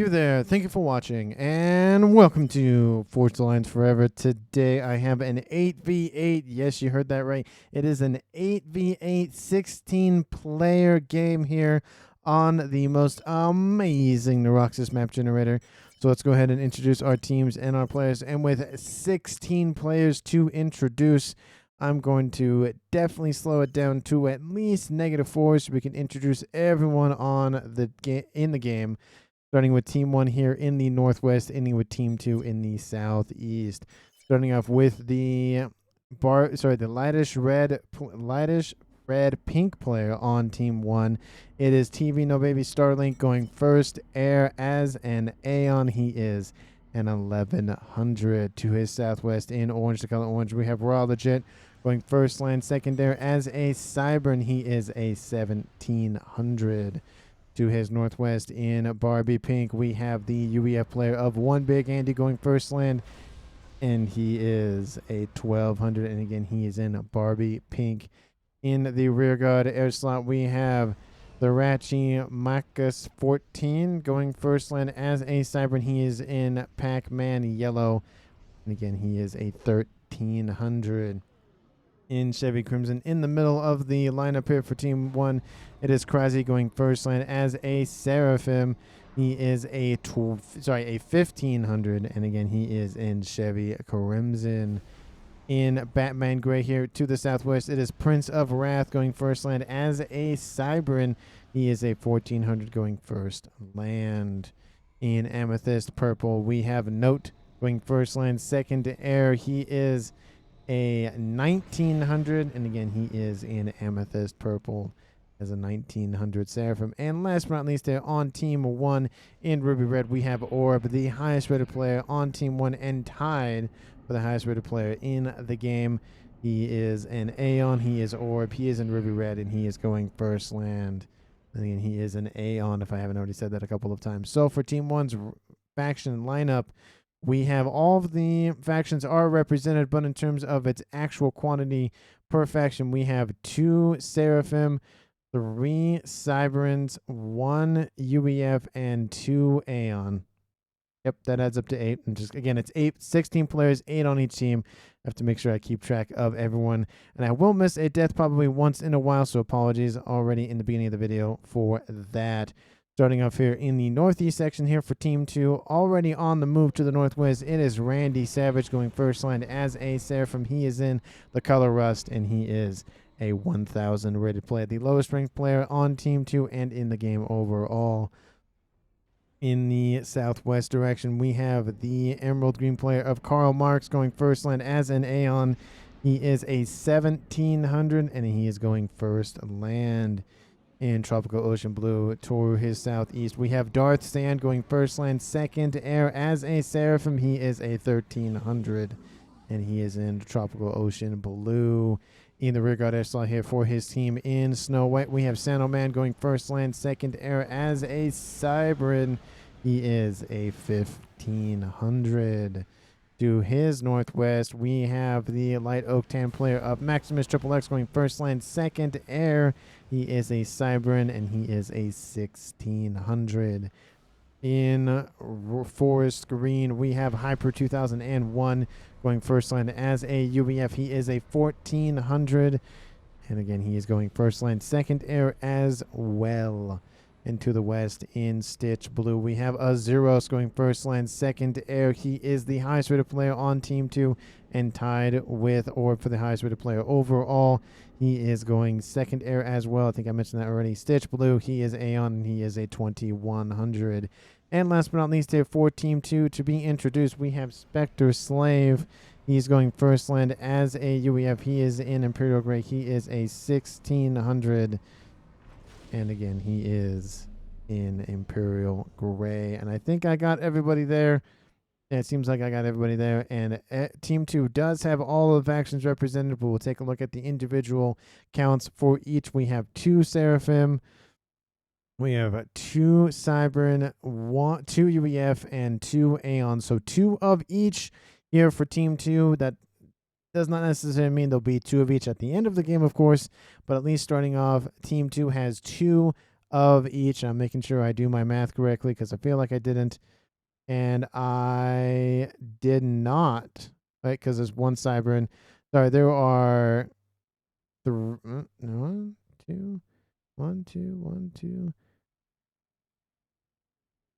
you there. Thank you for watching, and welcome to Forge the Lines Forever. Today I have an 8v8. Yes, you heard that right. It is an 8v8 16-player game here on the most amazing Neuroxis map generator. So let's go ahead and introduce our teams and our players. And with 16 players to introduce, I'm going to definitely slow it down to at least -4 so we can introduce everyone on the in the game. Starting with Team 1 here in the Northwest, ending with Team 2 in the Southeast. Starting off with the lightest red pink player on Team 1. It is TV No Baby Starlink going first. Air as an Aeon. He is an 1100. To his southwest in orange, the color orange, we have Raw Legit going first land. Second Air as a Cybern. He is a 1700. To his northwest in Barbie Pink, we have the UEF player of One Big Andy going first land, and he is a 1200. And again, he is in Barbie Pink. In the rear guard air slot, we have the Giant Mechs 14 going first land as a Cybern. He is in Pac-Man Yellow, and again, he is a 1300. In Chevy Crimson, in the middle of the lineup here for Team 1, it is Krazy going first land as a Seraphim. He is a 1500, and again, he is in Chevy Crimson. In Batman Gray here to the southwest, it is Prince of Wrath going first land as a Cybern. He is a 1400 going first land. In Amethyst Purple, we have Note going first land, second Air. He is a 1900, and again, he is in Amethyst Purple as a 1900 Seraphim. And last but not least, there on Team 1 in Ruby Red, we have Orb, the highest rated player on Team 1 and tied for the highest rated player in the game. He is an Aeon, he is Orb, he is in Ruby Red, and he is going first land. And again, he is an Aeon, if I haven't already said that a couple of times. So for Team 1's faction lineup, we have all of the factions are represented, but in terms of its actual quantity per faction, we have 2 Seraphim, 3 Cyberns, 1 UEF, and 2 Aeon. Yep, that adds up to 8. And just again, it's 16 players, 8 on each team. I have to make sure I keep track of everyone. And I will miss a death probably once in a while, so apologies already in the beginning of the video for that. Starting off here in the northeast section here for Team 2, already on the move to the northwest, it is Randy Savage going first line as a Seraphim. He is in the color Rust, and he is a 1000 rated player, the lowest ranked player on Team 2 and in the game overall. In the southwest direction, we have the Emerald Green player of Karl Marx going first line as an Aeon. He is a 1700, and he is going first land. In Tropical Ocean Blue to his southeast, we have Darth Sand going first land, second Air as a Seraphim. He is a 1300, and he is in Tropical Ocean Blue. In the rear guard air slot here for his team in Snow White, we have Sano Man going first land, second Air as a Cybern. He is a 1500. To his northwest, we have the Light Oak Tan player of Maximus Triple X going first land, second Air. He is a Cybern, and he is a 1600. In Forest Green, we have Hyper 2001 going first land as a UEF. He is a 1400. And again, he is going first land, second Air as well. And to the west in Stitch Blue, we have Azuros going first land, second Air. He is the highest rated player on Team 2 and tied with Orb for the highest rated player overall. He is going second Air as well. I think I mentioned that already. Stitch Blue, he is Aeon, and he is a 2100. And last but not least here for Team 2 to be introduced, we have Spectre Slave. He's going first land as a UEF. He is in Imperial Gray. He is a 1600. And again, he is in Imperial Gray. And I think I got everybody there. It seems like I got everybody there. And Team 2 does have all of the factions represented, but we'll take a look at the individual counts for each. We have 2 Seraphim. We have 2 Cybern, 2 UEF, and 2 Aeon. So 2 of each here for Team 2. That does not necessarily mean there'll be 2 of each at the end of the game, of course, but at least starting off, Team 2 has 2 of each. I'm making sure I do my math correctly because I feel like I didn't. And I did not, right? Because there's one Cybern. Sorry, there are one, two, one, two, one, two.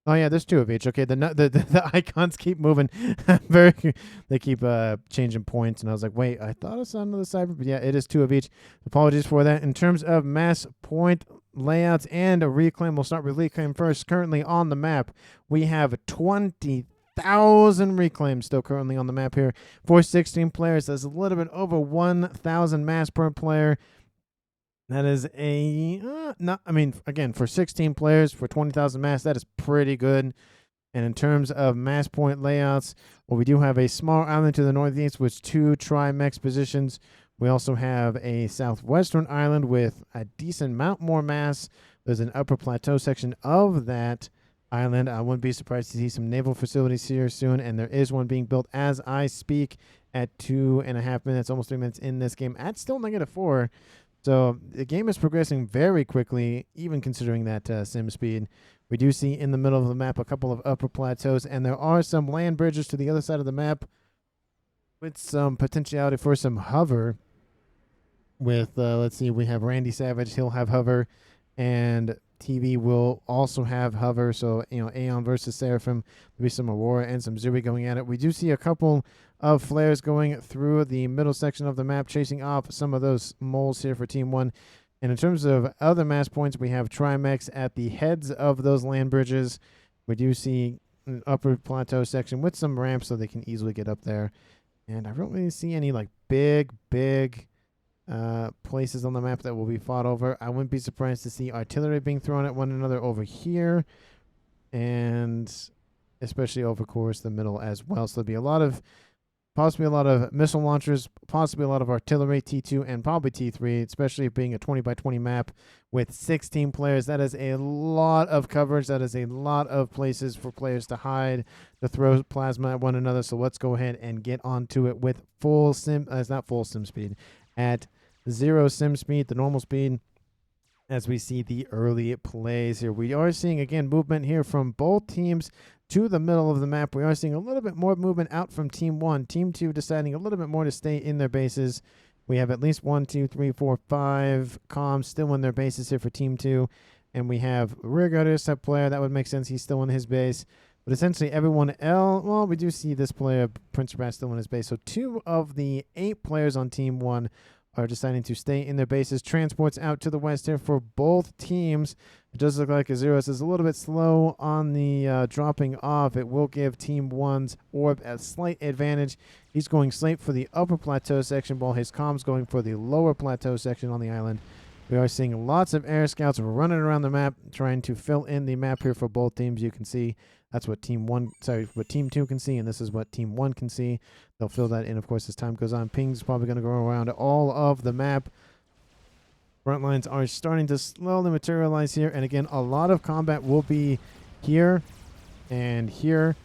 Oh yeah, there's two of each. Okay, the icons keep moving. They keep changing points, and I was like, wait, I thought I saw another Cyber, but yeah, it is two of each. Apologies for that. In terms of mass point layouts and a reclaim, we'll start with reclaim first. Currently on the map, we have 20,000 reclaims still currently on the map here for 16 players. That's a little bit over 1,000 mass per player. That is again, for 16 players, for 20,000 mass, that is pretty good. And in terms of mass point layouts, well, we do have a small island to the northeast with 2 Tri-Mechs positions. We also have a southwestern island with a decent amount more mass. There's an upper plateau section of that island. I wouldn't be surprised to see some naval facilities here soon, and there is one being built as I speak at 2.5 minutes, almost 3 minutes in this game, at still -4. So the game is progressing very quickly, even considering that sim speed. We do see in the middle of the map a couple of upper plateaus, and there are some land bridges to the other side of the map with some potentiality for some hover. With, let's see, we have Randy Savage. He'll have hover, and TV will also have hover. So, Aeon versus Seraphim. There'll be some Aurora and some Zuri going at it. We do see a couple of flares going through the middle section of the map, chasing off some of those moles here for Team 1. And in terms of other mass points, we have Tri-Mechs at the heads of those land bridges. We do see an upper plateau section with some ramps so they can easily get up there. And I don't really see any big places on the map that will be fought over. I wouldn't be surprised to see artillery being thrown at one another over here, and especially over course the middle as well. So there'll be possibly a lot of missile launchers, possibly a lot of artillery, T2 and probably T3, especially being a 20x20 map with 16 players. That is a lot of coverage. That is a lot of places for players to hide, to throw plasma at one another. So let's go ahead and get onto it with full sim, not full sim speed, at 0 sim speed, the normal speed, as we see the early plays here. We are seeing, again, movement here from both teams to the middle of the map. We are seeing a little bit more movement out from Team 1. Team 2 deciding a little bit more to stay in their bases. We have at least 1, 2, 3, 4, 5 comms still in their bases here for Team 2. And we have rearguard intercept player. That would make sense. He's still in his base. But essentially everyone else, well, we do see this player, Prince Rat, still in his base. So 2 of the 8 players on Team 1 are deciding to stay in their bases. Transports out to the west here for both teams. It does look like Azuris is a little bit slow on the dropping off. It will give Team 1's Orb a slight advantage. He's going straight for the upper plateau section, while his comms going for the lower plateau section on the island. We are seeing lots of air scouts running around the map, trying to fill in the map here for both teams. You can see that's what Team 2 can see, and this is what Team 1 can see. They'll fill that in, of course, as time goes on. Ping's probably going to go around all of the map. Front lines are starting to slowly materialize here, and again, a lot of combat will be here and here.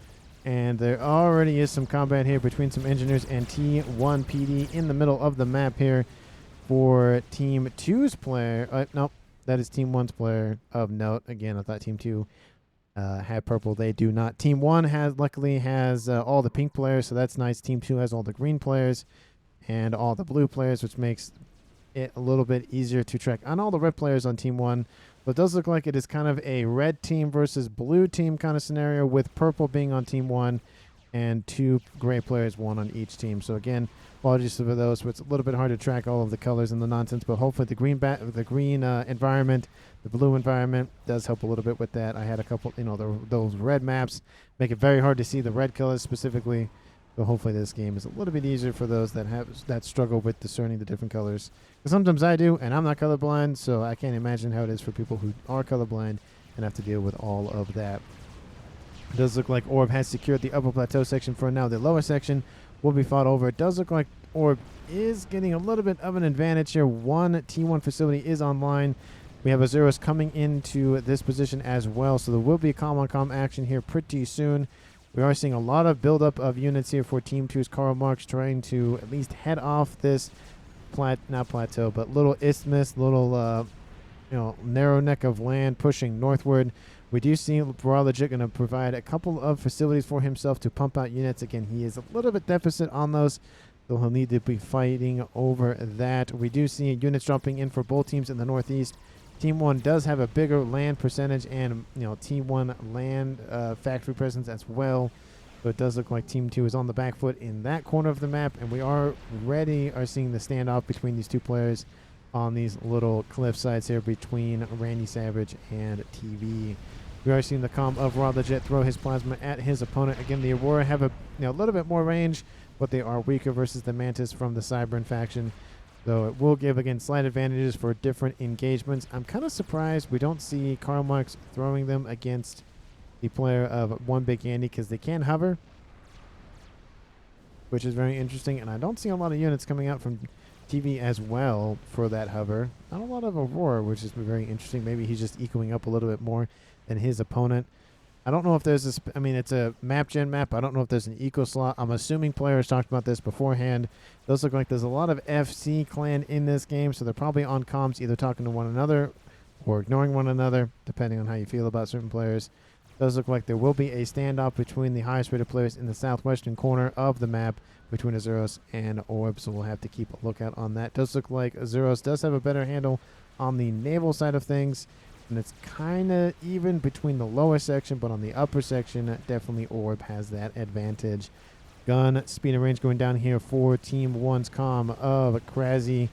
And there already is some combat here between some engineers and T1 PD in the middle of the map here for Team 2's player. Nope, that is Team 1's player of note. Again, I thought Team 2 had purple. They do not. Team 1 luckily has all the pink players, so that's nice. Team 2 has all the green players and all the blue players, which makes it a little bit easier to track on all the red players on Team 1. But it does look like it is kind of a red team versus blue team kind of scenario, with purple being on Team 1 and 2 gray players, 1 on each team. So again, apologies for those, but it's a little bit hard to track all of the colors and the nonsense, but hopefully the green environment, the blue environment does help a little bit with that. I had a couple, those red maps make it very hard to see the red colors specifically. So hopefully this game is a little bit easier for those that struggle with discerning the different colors. Because sometimes I do, and I'm not colorblind, so I can't imagine how it is for people who are colorblind and have to deal with all of that. It does look like Orb has secured the upper plateau section for now. The lower section will be fought over. It does look like Orb is getting a little bit of an advantage here. One T1 facility is online. We have Azuris coming into this position as well, so there will be a comm-on-comm action here pretty soon. We are seeing a lot of buildup of units here for Team 2's Karl Marx, trying to at least head off this not plateau, but little isthmus, little narrow neck of land pushing northward. We do see Raw Legit going to provide a couple of facilities for himself to pump out units. Again, he is a little bit deficit on those, so he'll need to be fighting over that. We do see units dropping in for both teams in the northeast. Team 1 does have a bigger land percentage and T1 land factory presence as well. So it does look like Team 2 is on the back foot in that corner of the map, and we are seeing the standoff between these two players on these little cliff sides here between Randy Savage and TV. We are seeing the comm of Raw Legit throw his plasma at his opponent. Again, the Aurora have a little bit more range, but they are weaker versus the Mantis from the Cybern faction. So it will give, again, slight advantages for different engagements. I'm kind of surprised we don't see Karl Marx throwing them against the player of One Big Andy, because they can hover, which is very interesting. And I don't see a lot of units coming out from TV as well for that hover. Not a lot of Aurora, which is very interesting. Maybe he's just ecoing up a little bit more than his opponent. I don't know if there's this. I mean, it's a map gen map. I don't know if there's an eco slot. I'm assuming players talked about this beforehand. Those look like there's a lot of FC clan in this game, so they're probably on comms, either talking to one another or ignoring one another, depending on how you feel about certain players. Does look like there will be a standoff between the highest rated players in the southwestern corner of the map between Azuros and Orb, so we'll have to keep a lookout on that. Does look like Azuros does have a better handle on the naval side of things, and it's kind of even between the lower section, but on the upper section, definitely Orb has that advantage. Gun, speed and range going down here for Team 1's comm of Krasy.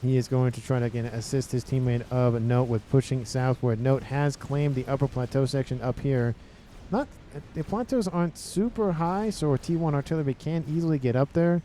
He is going to try to, again, assist his teammate of Note with pushing southward. Note has claimed the upper plateau section up here. The plateaus aren't super high, so T1 artillery can easily get up there.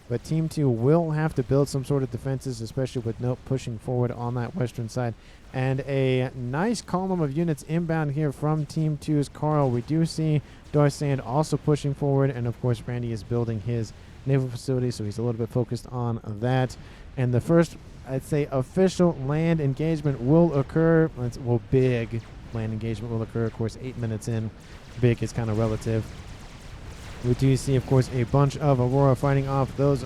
But Team 2 will have to build some sort of defenses, especially with Note pushing forward on that western side. And a nice column of units inbound here from Team 2's Carl. We do see Darth Sand also pushing forward, and of course Randy is building his naval facility, so he's a little bit focused on that. And the first, I'd say, official land engagement will occur. Big land engagement will occur, of course, 8 minutes in. Big is kind of relative. We do see, of course, a bunch of Aurora fighting off those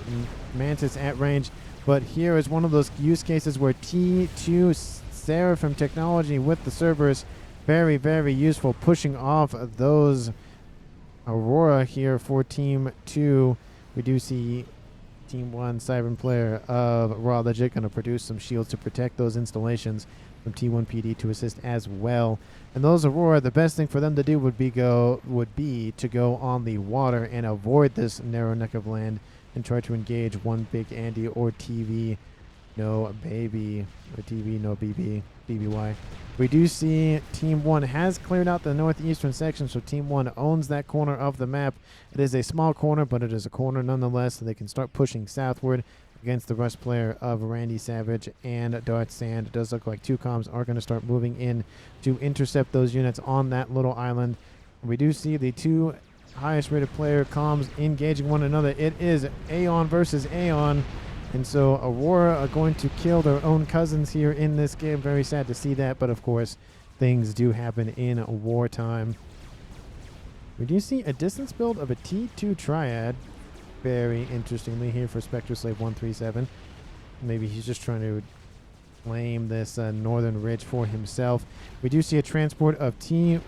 Mantis at range. But here is one of those use cases where T2 Seraphim technology with the Cerberus, very, very useful, pushing off those Aurora here for Team 2. We do see Team 1 Cybern player of Raw Legit going to produce some shields to protect those installations from T1 PD to assist as well. And those Aurora, the best thing for them to do would be to go on the water and avoid this narrow neck of land and try to engage One Big Andy or TV. No baby, or TV, no BB, BBY. We do see Team 1 has cleared out the northeastern section, so Team 1 owns that corner of the map. It is a small corner, but it is a corner nonetheless, so they can start pushing southward against the rush player of Randy Savage and Darth Sand. It does look like two comms are going to start moving in to intercept those units on that little island. We do see the two highest rated player comms engaging one another. It is Aeon versus Aeon. And so Aurora are going to kill their own cousins here in this game. Very sad to see that, but of course, things do happen in wartime. We do see a distance build of a T2 Triad. Very interestingly here for Spectre Slave 137. Maybe he's just trying to claim this northern ridge for himself. We do see a transport of T1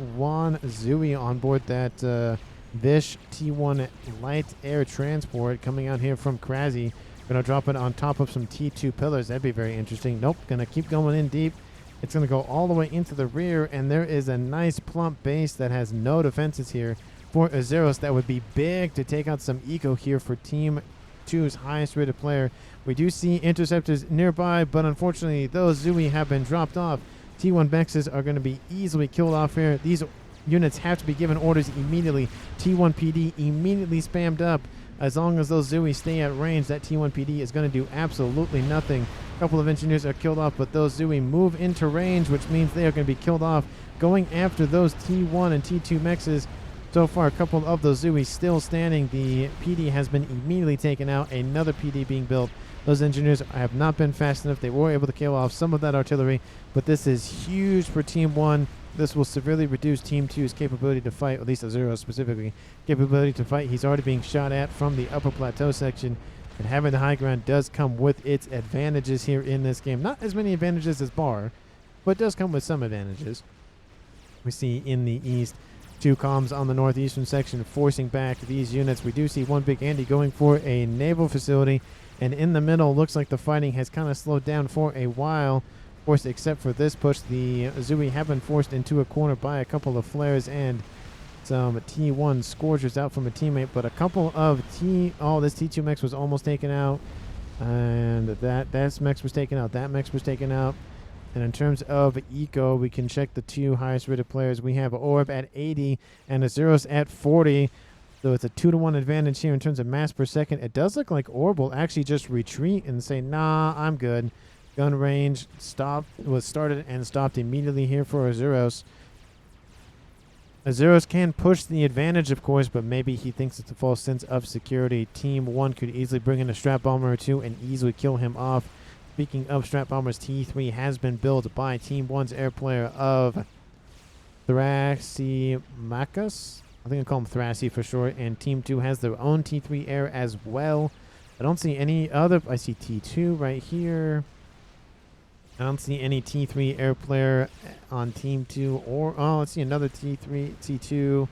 Zui on board that Vish T1 light air transport coming out here from Krasy. Gonna drop it on top of some T2 pillars. That'd be very interesting. Nope, gonna keep going in deep. It's gonna go all the way into the rear, and there is a nice plump base that has no defenses here for Azeros. That would be big to take out some eco here for Team 2's highest rated player. We do see interceptors nearby, but unfortunately those Zui have been dropped off. T1 Mechs are gonna be easily killed off here. These units have to be given orders immediately. T1 PD immediately spammed up. As long as those Zui stay at range, that T1 PD is going to do absolutely nothing. A couple of engineers are killed off, but those Zui move into range, which means they are going to be killed off. Going after those T1 and T2 Mechs. So far, a couple of those Zui still standing. The PD has been immediately taken out. Another PD being built. Those engineers have not been fast enough. They were able to kill off some of that artillery, but this is huge for Team 1. This will severely reduce Team 2's capability to fight, at least Azuro specifically, capability to fight. He's already being shot at from the upper plateau section, and having the high ground does come with its advantages here in this game. Not as many advantages as Bar, but does come with some advantages. We see in the east 2 comms on the northeastern section forcing back these units. We do see one big Andy going for a naval facility, and in the middle looks like the fighting has kind of slowed down for a while. Of course, except for this push, the Zui have been forced into a corner by a couple of flares and some T1 Scourgers out from a teammate, but a couple of this T2 Mechs was almost taken out, and that Mechs was taken out, that Mechs was taken out. And in terms of eco, we can check the 2 highest rated players. We have Orb at 80 and Azuros at 40. So it's a 2-to-1 advantage here in terms of mass per second. It does look like Orb will actually just retreat and say, nah, I'm good. Gun range was started and stopped immediately here for Azuros. Azuros can push the advantage, of course, but maybe he thinks it's a false sense of security. Team 1 could easily bring in a strap bomber or 2 and easily kill him off. Speaking of strap bombers, T3 has been built by Team 1's air player of Thrasymachus. I think I call him Thrasy for short. And Team 2 has their own T3 air as well. I don't see any other. I see T2 right here. I don't see any T3 air player on Team 2. Or, oh, let's see another T3, T2.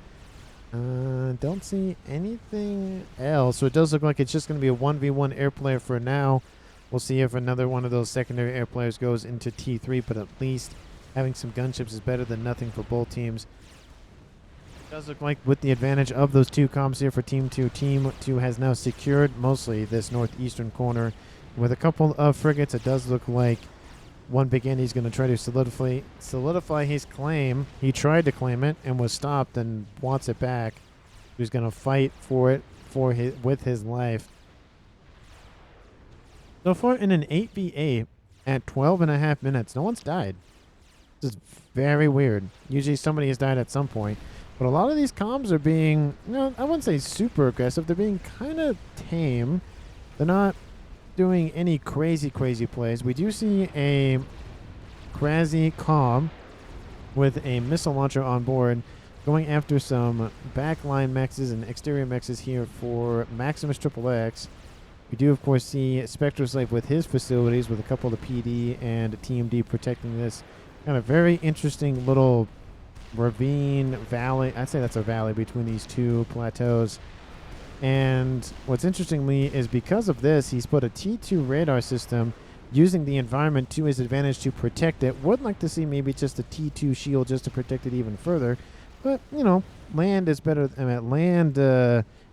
Don't see anything else. So it does look like it's just going to be a 1v1 air player for now. We'll see if another one of those secondary air players goes into T3, but at least having some gunships is better than nothing for both teams. It does look like with the advantage of those 2 comms here for Team 2, Team 2 has now secured mostly this northeastern corner. With a couple of frigates, it does look like one big Andy's going to try to solidify his claim. He tried to claim it and was stopped and wants it back. He's going to fight for it with his life. So far in an 8v8 at 12.5 minutes, no one's died. This is very weird. Usually somebody has died at some point. But a lot of these comms are being, I wouldn't say super aggressive. They're being kind of tame. They're not doing any crazy plays. We do see a Krasi comm with a missile launcher on board going after some backline mexes and exterior mexes here for Maximus XXX. We do, of course, see Spectre Slave with his facilities with a couple of PD and TMD protecting this kind of very interesting little ravine valley. I'd say that's a valley between these 2 plateaus. And what's interestingly is because of this, he's put a T2 radar system using the environment to his advantage to protect it. Would like to see maybe just a T2 shield just to protect it even further. But, land is better. Land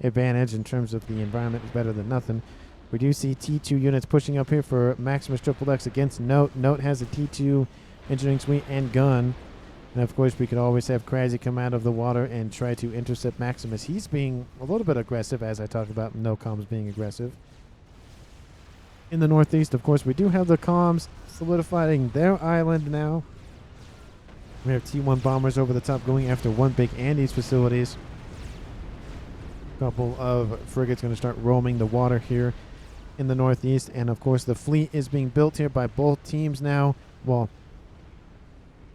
advantage in terms of the environment is better than nothing. We do see T2 units pushing up here for Maximus XXX against Note. Note has a T2 engineering suite and gun. And of course, we could always have Krasi come out of the water and try to intercept Maximus. He's being a little bit aggressive, as I talked about no comms being aggressive. In the northeast, of course, we do have the comms solidifying their island now. We have T1 bombers over the top going after one big Andy's facilities. A couple of frigates going to start roaming the water here in the northeast. And of course, the fleet is being built here by both teams now. Well,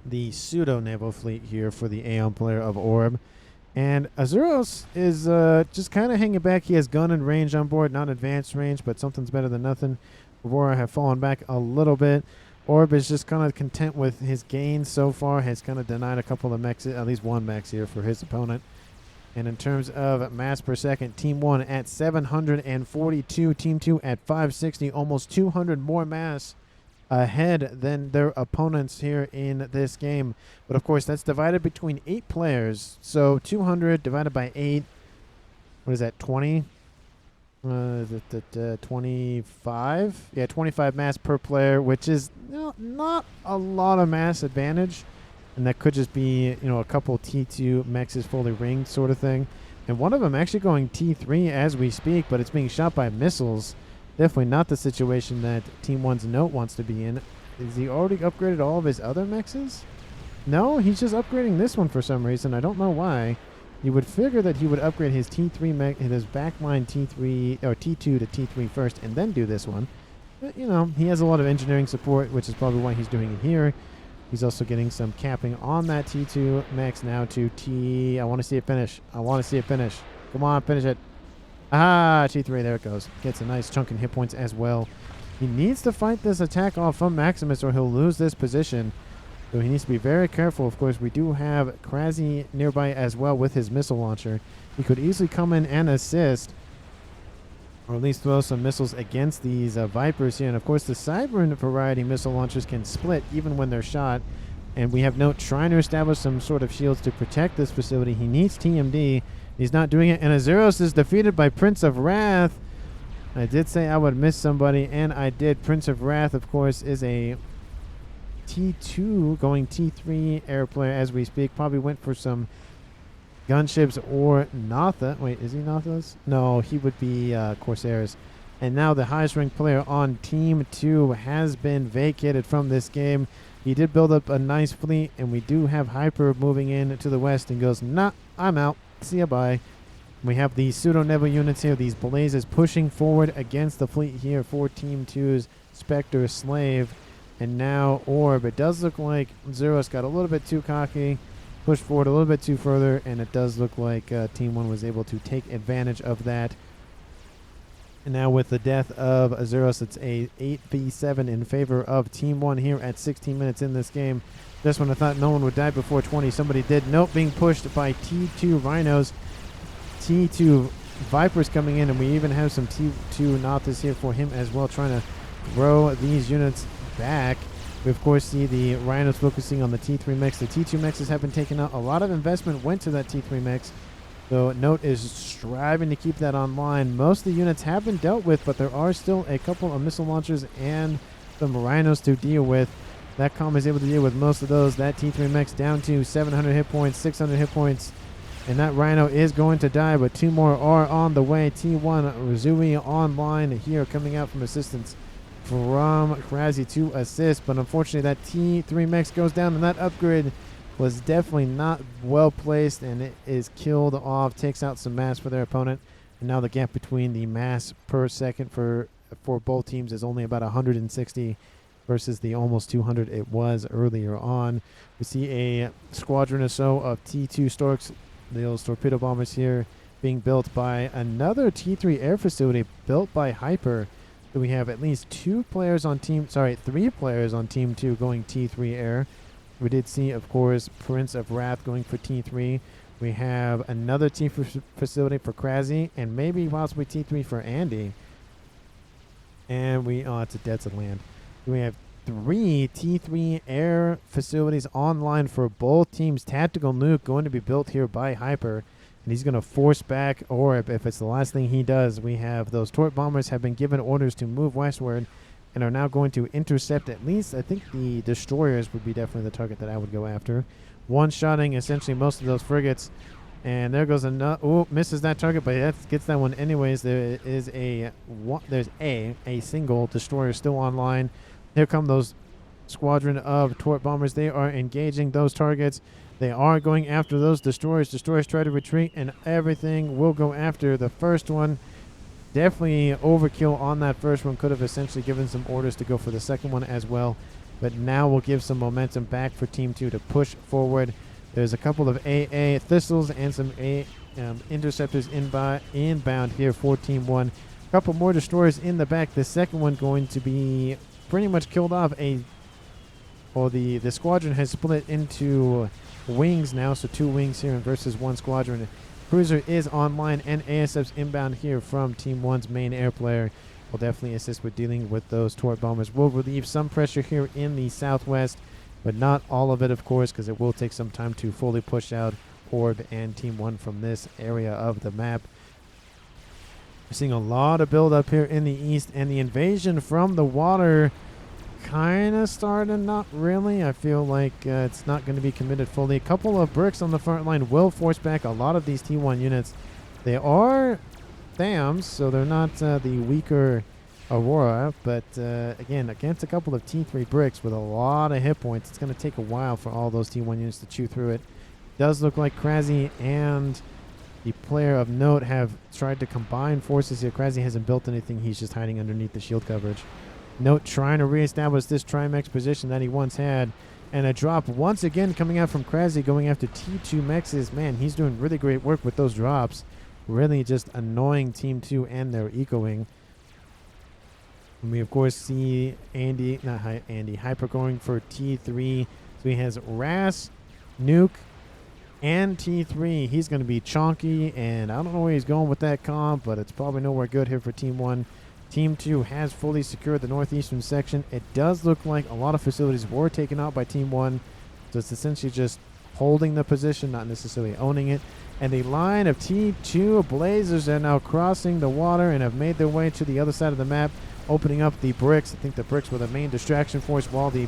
the pseudo-naval fleet here for the Aeon player of Orb. And Azuros is just kind of hanging back. He has gun and range on board, not advanced range, but something's better than nothing. Aurora have fallen back a little bit. Orb is just kind of content with his gains so far, has kind of denied a couple of mechs, at least one mechs here for his opponent. And in terms of mass per second, Team 1 at 742, Team 2 at 560, almost 200 more mass ahead than their opponents here in this game. But of course, that's divided between 8 players. So 200 divided by 8, what is that, 20? 25? Yeah, 25 mass per player, which is not a lot of mass advantage. And that could just be, a couple T2 mechs is fully ringed sort of thing. And one of them actually going T3 as we speak, but it's being shot by missiles. Definitely not the situation that Team 1's Note wants to be in. Is he already upgraded all of his other mexes? No, he's just upgrading this one for some reason. I don't know why. You would figure that he would upgrade his T3 mech, his backline T3 or T2 to T3 first, and then do this one. But he has a lot of engineering support, which is probably why he's doing it here. He's also getting some capping on that T2 mechs now to T. I want to see it finish. I want to see it finish. Come on, finish it. Ah, T3, there it goes. Gets a nice chunk in hit points as well. He needs to fight this attack off from Maximus or he'll lose this position. So he needs to be very careful. Of course, we do have Krasi nearby as well with his missile launcher. He could easily come in and assist, or at least throw some missiles against these Vipers here. And of course, the Cybern variety missile launchers can split even when they're shot. And we have Note trying to establish some sort of shields to protect this facility. He needs TMD. He's not doing it. And Azeros is defeated by Prince of Wrath. I did say I would miss somebody, and I did. Prince of Wrath, of course, is a T2 going T3 air player as we speak. Probably went for some gunships or Natha. Wait, is he Natha's? No, he would be Corsairs. And now the highest ranked player on Team 2 has been vacated from this game. He did build up a nice fleet, and we do have Hyper moving in to the west and goes, nah, I'm out. See ya, bye. We have the pseudo-nebula units here, these blazes pushing forward against the fleet here for Team 2's Spectre Slave. And now Orb. It does look like Zeros got a little bit too cocky, pushed forward a little bit too further, and it does look like Team 1 was able to take advantage of that. And now with the death of Azeros, it's a 8v7 in favor of Team 1 here at 16 minutes in this game. Just when I thought no one would die before 20, somebody did. Nope, being pushed by T2 Rhinos. T2 Vipers coming in, and we even have some T2 Nathas here for him as well, trying to throw these units back. We of course see the Rhinos focusing on the T3 mechs. The T2 mechs have been taken out. A lot of investment went to that T3 mechs. So Note is striving to keep that online. Most of the units have been dealt with, but there are still a couple of missile launchers and some Rhinos to deal with. That comm is able to deal with most of those. That T3 mech's down to 700 hit points, 600 hit points. And that Rhino is going to die, but two more are on the way. T1 Razui online here, coming out from assistance from Krasi to assist. But unfortunately, that T3 Mechs goes down, and that upgrade was definitely not well placed, and it is killed off, takes out some mass for their opponent. And now the gap between the mass per second for both teams is only about 160 versus the almost 200 it was earlier on. We see a squadron or so of T2 Storks, those torpedo bombers here, being built by another T3 air facility built by Hyper. So we have at least three players on Team 2 going T3 air. We did see, of course, Prince of Wrath going for T3. We have another T3 facility for Krasi, and maybe possibly T3 for Andy. And it's a Dead Land. We have 3 T3 air facilities online for both teams. Tactical Nuke going to be built here by Hyper, and he's going to force back Orb if it's the last thing he does. We have those Tort Bombers have been given orders to move westward and are now going to intercept at least, I think the destroyers would be definitely the target that I would go after. One-shotting essentially most of those frigates. And there goes another. Oh, misses that target, but gets that one anyways. There's a single destroyer still online. Here come those squadron of Tort Bombers. They are engaging those targets. They are going after those destroyers. Destroyers try to retreat, and everything will go after the first one. Definitely overkill on that first one. Could have essentially given some orders to go for the second one as well. But now we'll give some momentum back for Team 2 to push forward. There's a couple of AA Thistles and some interceptors inbound here for Team 1. A couple more destroyers in the back. The second one going to be pretty much killed off. The squadron has split into wings now, so 2 wings here versus 1 squadron. Cruiser is online, and ASF's inbound here from Team 1's main air player will definitely assist with dealing with those Tort Bombers. Will relieve some pressure here in the southwest, but not all of it, of course, because it will take some time to fully push out Orb and Team 1 from this area of the map. We're seeing a lot of build up here in the east, and the invasion from the water kind of started, not really. I feel like it's not going to be committed fully. A couple of bricks on the front line will force back a lot of these T1 units. They are Thams, so they're not the weaker Aurora, but again, against a couple of T3 bricks with a lot of hit points, it's going to take a while for all those T1 units to chew through it. Does look like Krasi and the player of Note have tried to combine forces here. Krasi hasn't built anything. He's just hiding underneath the shield coverage. Note trying to reestablish this Trimex position that he once had. And a drop once again coming out from Krasi going after T2 Mechs. Man, he's doing really great work with those drops. Really just annoying Team 2 and their ecoing. And we, of course, see Hyper going for T3 So he has Ras, Nuke, and T3. He's going to be chonky, and I don't know where he's going with that comp, but it's probably nowhere good here for Team 1. Team 2 has fully secured the northeastern section. It does look like a lot of facilities were taken out by Team 1, so it's essentially just holding the position, not necessarily owning it. And the line of T2 Blazers are now crossing the water and have made their way to the other side of the map, opening up the bricks. I think the bricks were the main distraction force while the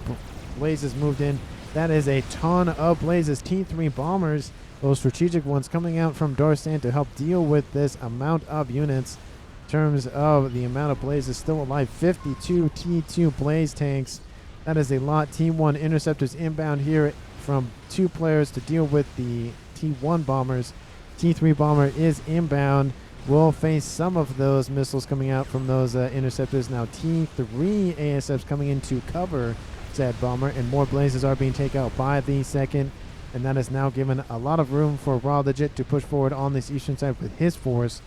Blazes moved in. That is a ton of Blazes. T3 Bombers, those strategic ones coming out from Darsan to help deal with this amount of units. In terms of the amount of Blazes still alive, 52 T2 Blaze tanks. That is a lot. Team 1 Interceptors inbound here from 2 players to deal with the T1 Bombers. T3 Bomber is inbound. Will face some of those missiles coming out from those Interceptors. Now T3 ASFs coming in to cover said Bomber, and more Blazes are being taken out by the second, and that has now given a lot of room for Raw Legit to push forward on this eastern side with his force.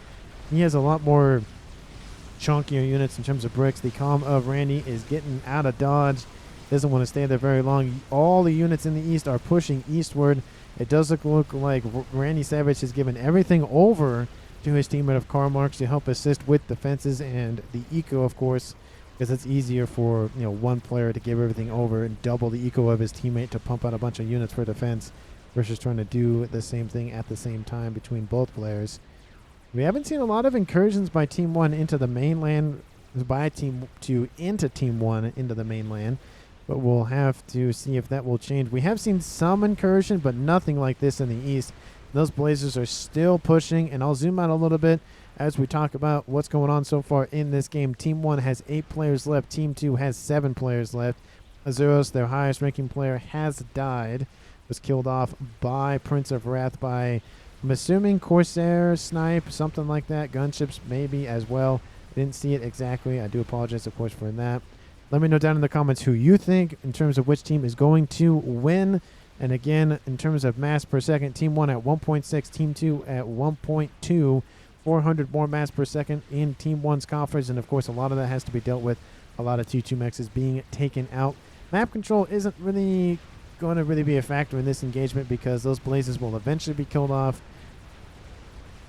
He has a lot more chunkier units in terms of bricks. The Calm of Randy is getting out of dodge, doesn't want to stay there very long. All the units in the east are pushing eastward. It does look like Randy Savage has given everything over to his teammate of Karmarks to help assist with defenses and the eco, of course, because it's easier for one player to give everything over and double the eco of his teammate to pump out a bunch of units for defense versus trying to do the same thing at the same time between both players. We haven't seen a lot of incursions by Team 1 into the mainland, by Team 2 into Team 1 into the mainland, but we'll have to see if that will change. We have seen some incursion, but nothing like this in the east. Those Blazers are still pushing, and I'll zoom out a little bit as we talk about what's going on so far in this game. Team 1 has 8 players left. Team 2 has 7 players left. Azuros, their highest ranking player, has died. Was killed off by Prince of Wrath by, I'm assuming, Corsair, Snipe, something like that. Gunships maybe as well. Didn't see it exactly. I do apologize, of course, for that. Let me know down in the comments who you think in terms of which team is going to win. And again, in terms of mass per second, Team 1 at 1.6, Team 2 at 1.2. 400 more mass per second in Team 1's coffers, and of course a lot of that has to be dealt with a lot of T2 mechs being taken out. Map control isn't really going to be a factor in this engagement because those Blazes will eventually be killed off.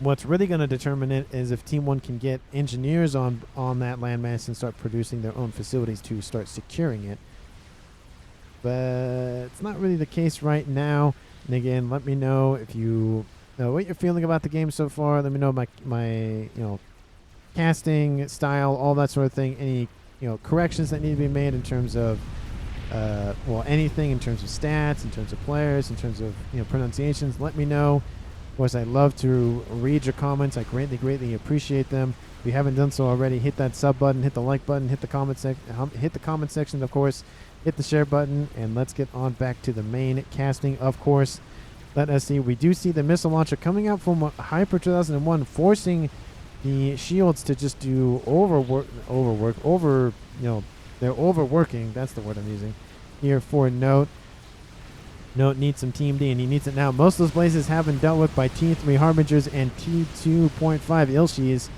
What's really going to determine it is if Team 1 can get engineers on that landmass and start producing their own facilities to start securing it. But it's not really the case right now. And again, let me know if you what you're feeling about the game so far. Let me know my casting style, all that sort of thing. Any corrections that need to be made in terms of anything in terms of stats, in terms of players, in terms of pronunciations. Let me know. Of course, I love to read your comments. I greatly appreciate them. If you haven't done so already, hit that sub button, hit the like button, hit the comment section, of course, hit the share button, and let's get on back to the main casting, of course. Let us see. We do see the missile launcher coming out from Hyper 2001, forcing the shields to just do they're overworking. That's the word I'm using here for Note. Note needs some Team D, and he needs it now. Most of those Blazes have been dealt with by T3 Harbingers and T2.5 Ilshis,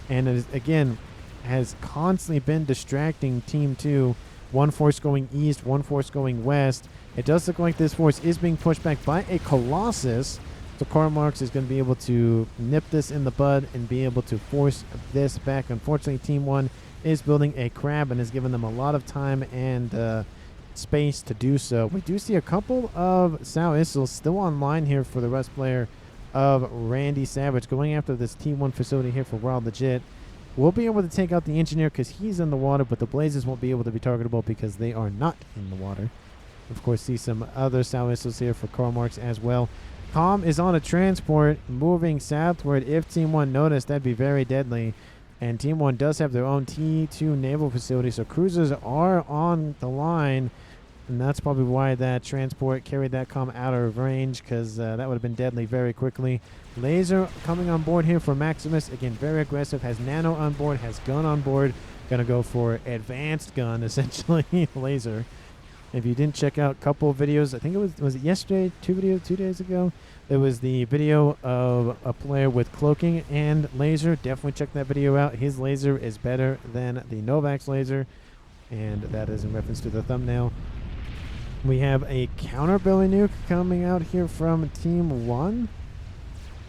and it is, again, has constantly been distracting Team 2. One force going east, one force going west. It does look like this force is being pushed back by a Colossus. So Karmarks is going to be able to nip this in the bud and be able to force this back. Unfortunately, Team 1 is building a crab and has given them a lot of time and space to do so. We do see a couple of Sao Isils still online here for the rest player of Randy Savage going after this T1 facility here for Wild Legit. We'll be able to take out the engineer because he's in the water, but the Blazes won't be able to be targetable because they are not in the water. Of course, see some other Sao Isils here for Karmarks as well. Calm is on a transport moving southward. If Team 1 noticed, that'd be very deadly. And Team 1 does have their own T2 naval facility, so cruisers are on the line. And that's probably why that transport carried that Calm out of range, because that would have been deadly very quickly. Laser coming on board here for Maximus. Again, very aggressive. Has Nano on board, has Gun on board. Going to go for advanced gun, essentially. Laser. If you didn't check out a couple of videos, I think it was it yesterday, 2 days ago? There was the video of a player with cloaking and laser. Definitely check that video out. His laser is better than the Novak's laser, and that is in reference to the thumbnail. We have a counter Billy Nuke coming out here from Team 1.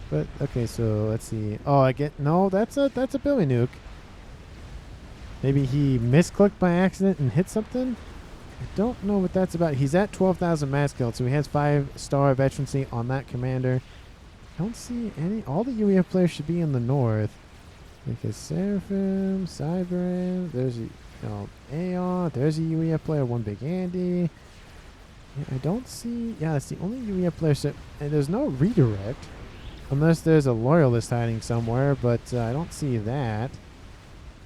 But okay, so let's see. Oh, that's a Billy Nuke. Maybe he misclicked by accident and hit something. I don't know what that's about. He's at 12,000 mass killed, so he has 5-star veterancy on that commander. I don't see any. All the UEF players should be in the north. Because Seraphim, Cybran, there's a Aeon, there's a UEF player, one Big Andy. Yeah, I don't see. Yeah, that's the only UEF player. And there's no redirect. Unless there's a Loyalist hiding somewhere, but I don't see that.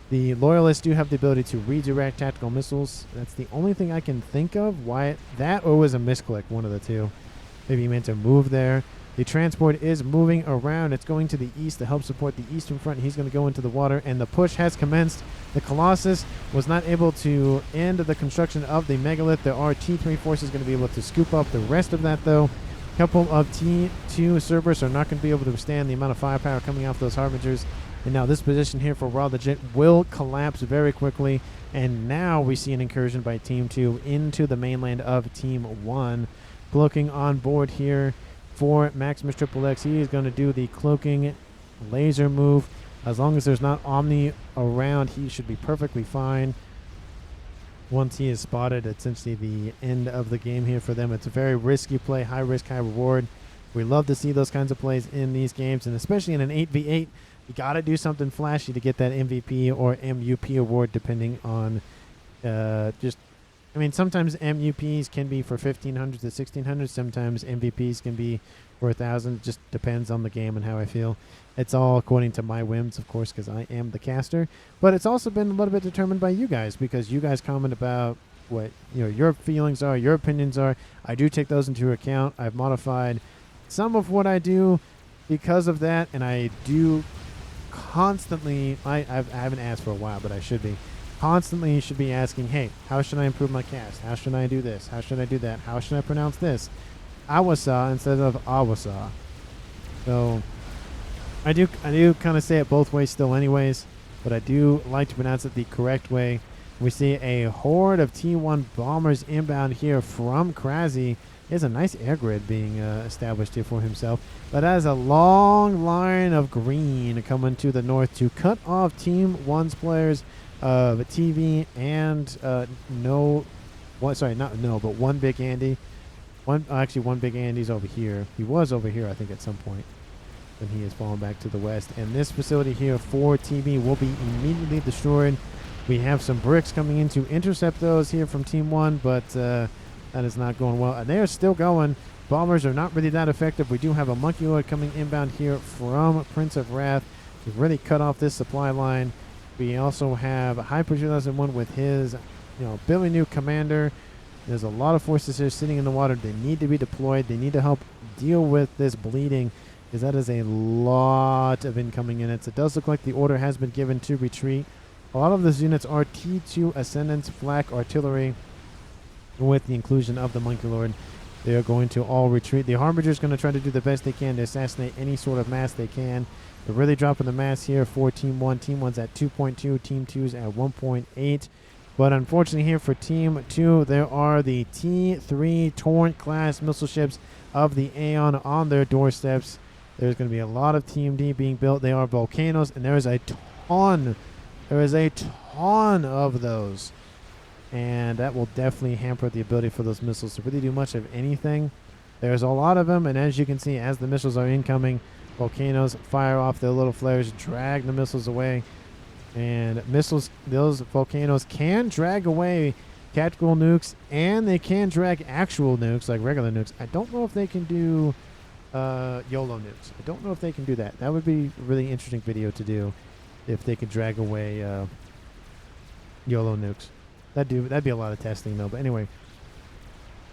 The Loyalists do have the ability to redirect tactical missiles. That's the only thing I can think of. Why that or was a misclick, one of the two. Maybe he meant to move there. The transport is moving around. It's going to the east to help support the eastern front. He's going to go into the water, and the push has commenced. The Colossus was not able to end the construction of the Megalith. There are T3 forces going to be able to scoop up the rest of that, though. A couple of T2 Cerberus are not going to be able to withstand the amount of firepower coming off those Harbingers. And now this position here for Raw Legit will collapse very quickly. And now we see an incursion by Team 2 into the mainland of Team 1. Cloaking on board here for Maximus Triple X. He is going to do the cloaking laser move. As long as there's not Omni around, he should be perfectly fine. Once he is spotted, essentially the end of the game here for them. It's a very risky play, high risk, high reward. We love to see those kinds of plays in these games, and especially in an 8v8. You got to do something flashy to get that MVP or MUP award, depending on sometimes MUPs can be for 1,500 to 1,600. Sometimes MVPs can be for 1,000. It just depends on the game and how I feel. It's all according to my whims, of course, because I am the caster. But it's also been a little bit determined by you guys, because you guys comment about what your feelings are, your opinions are. I do take those into account. I've modified some of what I do because of that, and I do constantly, I haven't asked for a while, but I should be. Constantly should be asking, hey, how should I improve my cast? How should I do this? How should I do that? How should I pronounce this? Awasa instead of Awasa. So I do kind of say it both ways still anyways, but I do like to pronounce it the correct way. We see a horde of T1 bombers inbound here from Krazy. There's a nice air grid being established here for himself. But as a long line of green coming to the north to cut off Team 1's players of TV and one Big Andy. One Big Andy's over here. He was over here, I think, at some point. And he has fallen back to the west. And this facility here for TV will be immediately destroyed. We have some bricks coming in to intercept those here from Team 1, but that is not going well. And they are still going. Bombers are not really that effective. We do have a Monkey Lord coming inbound here from Prince of Wrath to really cut off this supply line. We also have Hyper 2001 with his, Billy Nuke commander. There's a lot of forces here sitting in the water. They need to be deployed. They need to help deal with this bleeding, because that is a lot of incoming units. It does look like the order has been given to retreat. A lot of those units are T2 Ascendants, Flak Artillery. With the inclusion of the Monkey Lord, they are going to all retreat. The Harbinger is going to try to do the best they can to assassinate any sort of mass they can. They're really dropping the mass here for Team 1. Team 1's at 2.2, Team 2's at 1.8. But unfortunately here for Team 2, there are the T3 Torrent-class missile ships of the Aeon on their doorsteps. There's going to be a lot of TMD being built. They are volcanoes, and there is a ton of those. And that will definitely hamper the ability for those missiles to really do much of anything. There's a lot of them, and as you can see, as the missiles are incoming, volcanoes fire off their little flares, drag the missiles away. And those volcanoes can drag away tactical nukes, and they can drag actual nukes, like regular nukes. I don't know if they can do YOLO nukes. I don't know if they can do that. That would be a really interesting video to do, if they could drag away YOLO nukes. That'd be a lot of testing, though. But anyway,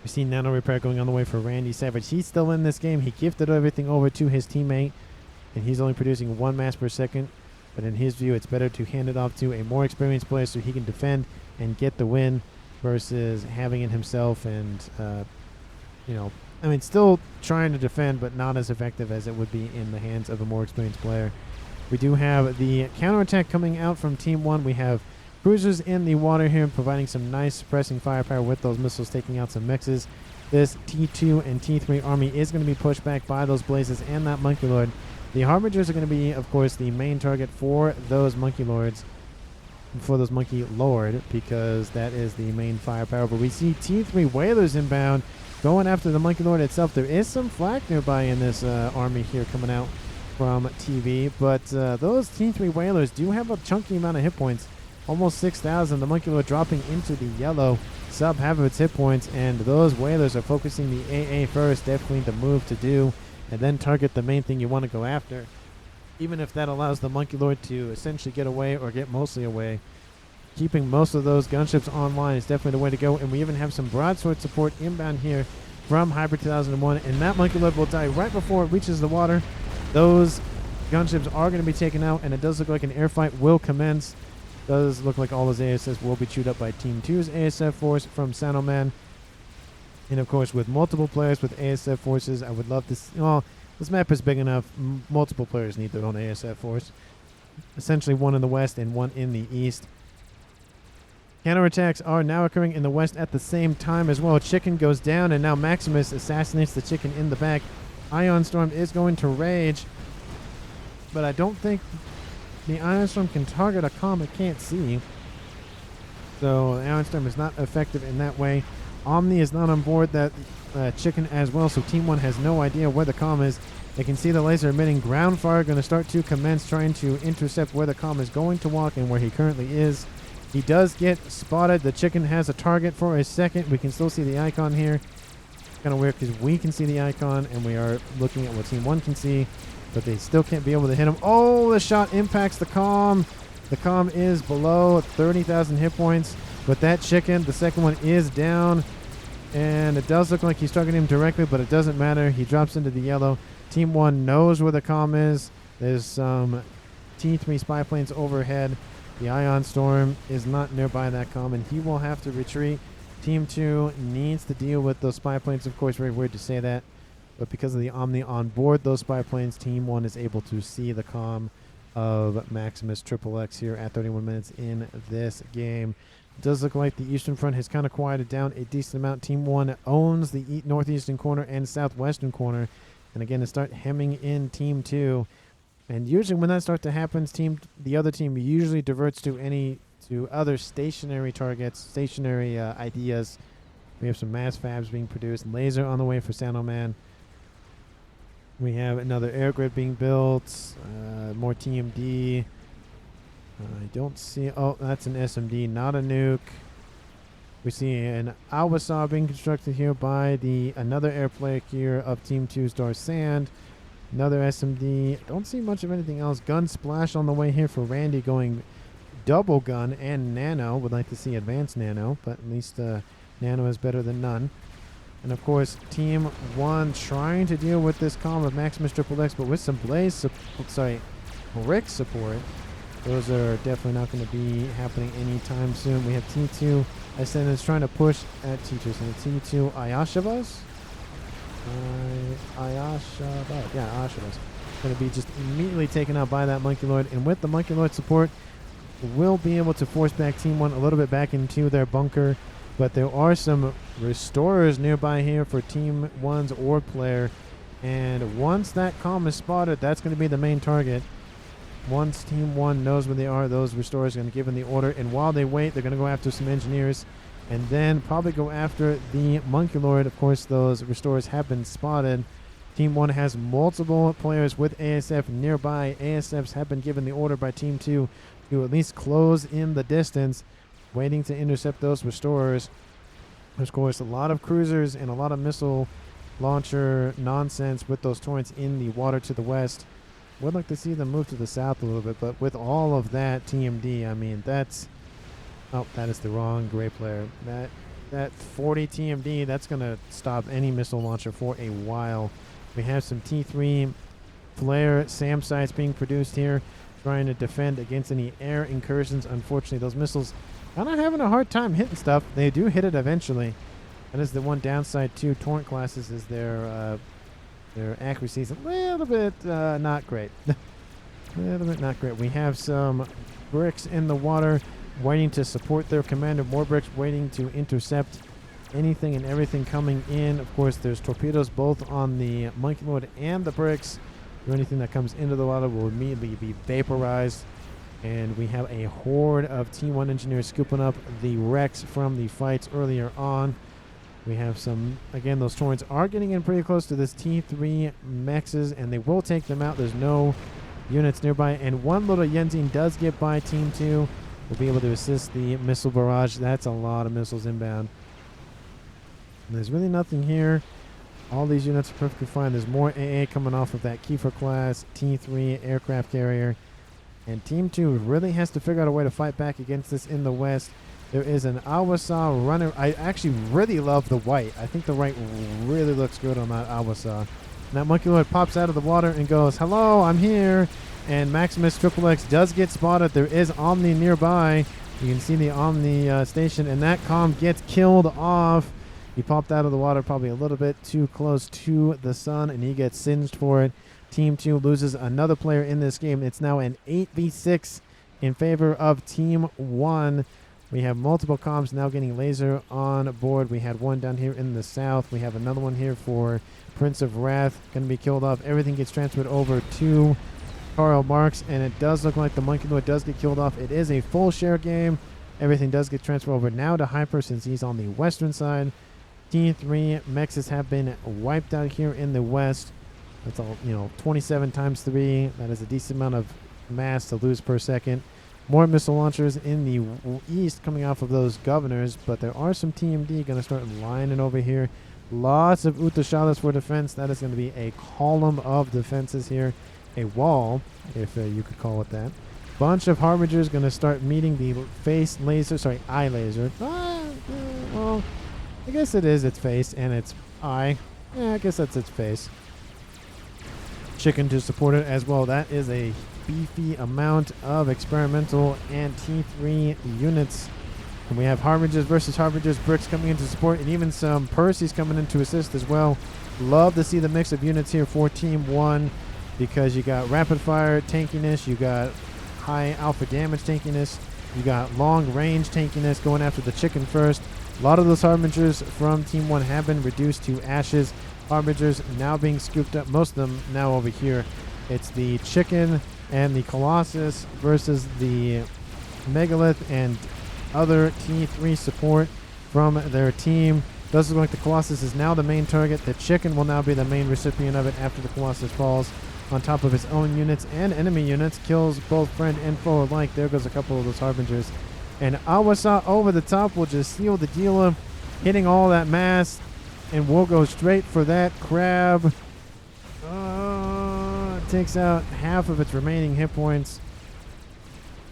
we see Nano Repair going on the way for Randy Savage. He's still in this game. He gifted everything over to his teammate, and he's only producing 1 mass per second. But in his view, it's better to hand it off to a more experienced player so he can defend and get the win, versus having it himself and, still trying to defend, but not as effective as it would be in the hands of a more experienced player. We do have the counterattack coming out from Team 1. We have cruisers in the water here, providing some nice suppressing firepower with those missiles, taking out some mixes. This T2 and T3 army is going to be pushed back by those blazes and that Monkey Lord. The Harbingers are going to be, of course, the main target for those Monkey Lords, because that is the main firepower. But we see T3 Whalers inbound, going after the Monkey Lord itself. There is some flak nearby in this army here coming out from TV, but those T3 Whalers do have a chunky amount of hit points, almost 6,000. The Monkey Lord dropping into the yellow, sub half of its hit points, and those Whalers are focusing the AA first. Definitely the move to do, and then target the main thing you want to go after, even if that allows the Monkey Lord to essentially get away or get mostly away. Keeping most of those gunships online is definitely the way to go, and we even have some broadsword support inbound here from Hybrid 2001, and that Monkey Lord will die right before it reaches the water. Those gunships are going to be taken out, and it does look like an air fight will commence. Does look like all those ASFs will be chewed up by Team 2's ASF force from Sanoman. And of course, with multiple players with ASF forces, I would love to see, well, this map is big enough. Multiple players need their own ASF force. Essentially one in the west and one in the east. Counterattacks are now occurring in the west at the same time as well. Chicken goes down, and now Maximus assassinates the chicken in the back. Ion Storm is going to rage, but I don't think the Ion Storm can target a comm it can't see. So the Ion Storm is not effective in that way. Omni is not on board that chicken as well, so Team 1 has no idea where the comm is. They can see the laser emitting. Ground fire going to start to commence, trying to intercept where the comm is going to walk and where he currently is. He does get spotted. The chicken has a target for a second. We can still see the icon here. Kind of weird because we can see the icon and we are looking at what Team 1 can see, but they still can't be able to hit him. Oh, the shot impacts the comm. The comm is below 30,000 hit points, but that chicken, the second one, is down, and it does look like he's targeting him directly, but it doesn't matter. He drops into the yellow. Team 1 knows where the comm is. There's some T3 spy planes overhead. The Ion Storm is not nearby that comm, and he will have to retreat. Team 2 needs to deal with those spy planes. Of course, very weird to say that, but because of the Omni on board those spy planes, Team 1 is able to see the comm of Maximus XXX here at 31 minutes in this game. It does look like the Eastern Front has kind of quieted down a decent amount. Team 1 owns the northeastern corner and southwestern corner, and again, to start hemming in Team 2. And usually when that starts to happen, the other team usually diverts to other stationary targets, stationary ideas. We have some mass fabs being produced. Laser on the way for Sanoman. We have another air grid being built. More TMD. I don't see... Oh, that's an SMD, not a nuke. We see an Albasaur being constructed here by another airplane here of Team 2's Star Sand. Another SMD. Don't see much of anything else. Gun splash on the way here for Randy, going double gun and nano. Would like to see advanced nano, but at least nano is better than none. And of course, Team 1 trying to deal with this comm of Maximus XXX, but with some Rick support. Those are definitely not going to be happening anytime soon. We have T2 Ascendants trying to push at T2. So T2 Ayashavas. Ayashavas. Going to be just immediately taken out by that Monkey Lord. And with the Monkey Lord support, we'll be able to force back Team 1 a little bit back into their bunker. But there are some restorers nearby here for Team 1's orb player. And once that comm is spotted, that's going to be the main target. Once Team 1 knows where they are, those restorers are going to give them the order. And while they wait, they're going to go after some engineers. And then probably go after the Monkey Lord. Of course, those restorers have been spotted. Team 1 has multiple players with ASF nearby. ASFs have been given the order by Team 2 to at least close in the distance, waiting to intercept those restorers. Of course, a lot of cruisers and a lot of missile launcher nonsense with those torrents in the water to the west. Would like to see them move to the south a little bit, but with all of that TMD, I mean, that's... Oh, that is the wrong gray player. That 40 TMD, that's going to stop any missile launcher for a while. We have some T3 flare SAM sites being produced here, trying to defend against any air incursions. Unfortunately, those missiles are not having a hard time hitting stuff. They do hit it eventually. That is the one downside to torrent classes, is their accuracy is a little bit not great. A little bit not great. We have some bricks in the water. waiting to support their commander. More bricks waiting to intercept anything and everything coming in. Of course, there's torpedoes both on the Monkey Lord and the bricks. So anything that comes into the water will immediately be vaporized. And we have a horde of T1 engineers scooping up the wrecks from the fights earlier on. We have some, again, those torrents are getting in pretty close to this T3 mexes, and they will take them out. There's no units nearby, and one little Yenzine does get by Team 2. We'll be able to assist the missile barrage. That's a lot of missiles inbound. And there's really nothing here. All these units are perfectly fine. There's more AA coming off of that Kiefer class T3 aircraft carrier. And Team 2 really has to figure out a way to fight back against this in the west. There is an Awasa runner. I actually really love the white. I think the white really looks good on that Awasa. And that Monkey Lord pops out of the water and goes, "Hello, I'm here." And Maximus Triple X does get spotted. There is Omni nearby. You can see the Omni station, and that comm gets killed off. He popped out of the water probably a little bit too close to the sun, and he gets singed for it. Team 2 loses another player in this game. It's now an 8v6 in favor of Team 1. We have multiple comms now getting laser on board. We had one down here in the south. We have another one here for Prince of Wrath. Going to be killed off. Everything gets transferred over to Karl Marx, and it does look like the Monkey Lord does get killed off. It is a full share game. Everything does get transferred over now to Hyper since he's on the western side. T3 Mexes have been wiped out here in the west. That's all, 27 times 3. That is a decent amount of mass to lose per second. More missile launchers in the east coming off of those governors, but there are some TMD going to start lining over here. Lots of Utashalas for defense. That is going to be a column of defenses here. A wall, if you could call it that. Bunch of Harbingers going to start meeting the eye laser. Well, I guess it is its face and its eye. Yeah, I guess that's its face. Chicken to support it as well. That is a beefy amount of experimental and T3 units. And we have Harbingers versus Harbingers, bricks coming in to support, and even some Percy's coming in to assist as well. Love to see the mix of units here for Team 1 because you got rapid fire tankiness, you got high alpha damage tankiness, you got long range tankiness going after the chicken first. A lot of those Harbingers from Team 1 have been reduced to ashes. Harbingers now being scooped up, most of them now over here. It's the chicken and the Colossus versus the Megalith and other T3 support from their team. Does look like the Colossus is now the main target. The chicken will now be the main recipient of it after the Colossus falls on top of his own units and enemy units. Kills both friend and foe alike. There goes a couple of those Harbingers. And Awasa over the top will just seal the deal, hitting all that mass. And we'll go straight for that crab. Takes out half of its remaining hit points.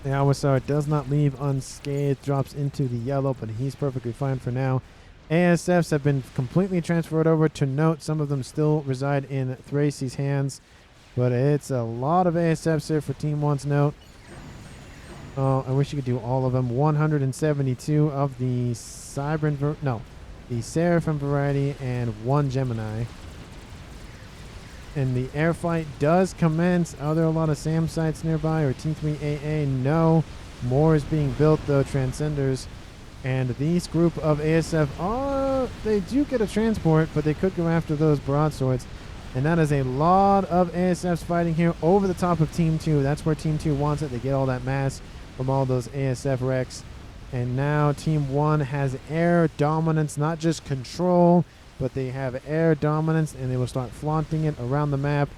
The Awasar does not leave unscathed. Drops into the yellow, but he's perfectly fine for now. ASFs have been completely transferred over to Note. Some of them still reside in Thracy's hands. But it's a lot of ASFs here for Team 1's Note. Oh, I wish you could do all of them. 172 of the the Seraphim variety and 1 Gemini. And the air fight does commence. Are there a lot of SAM sites nearby or T3AA? No. More is being built though, Transcenders. And these group of ASF, they do get a transport, but they could go after those broadswords. And that is a lot of ASFs fighting here over the top of Team 2. That's where Team 2 wants it. They get all that mass from all those ASF wrecks. And now Team 1 has air dominance, not just control, but they have air dominance, and they will start flaunting it around the map.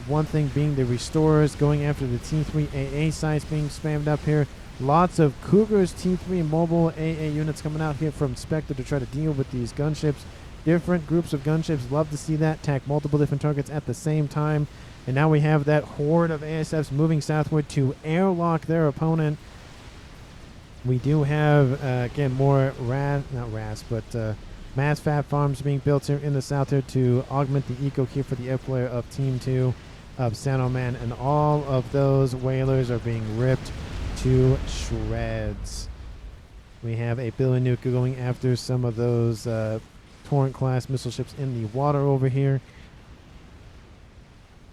One thing being the Restorers going after the T3AA sites being spammed up here. Lots of Cougars T3 mobile AA units coming out here from Spectre to try to deal with these gunships. Different groups of gunships, love to see that. Attack multiple different targets at the same time. And now we have that horde of ASFs moving southward to airlock their opponent. We do have, again, more mass FAF farms being built here in the south here to augment the eco here for the air player of Team 2 of Sanoman. And all of those whalers are being ripped to shreds. We have a Billy Nuke going after some of those Torrent class missile ships in the water over here.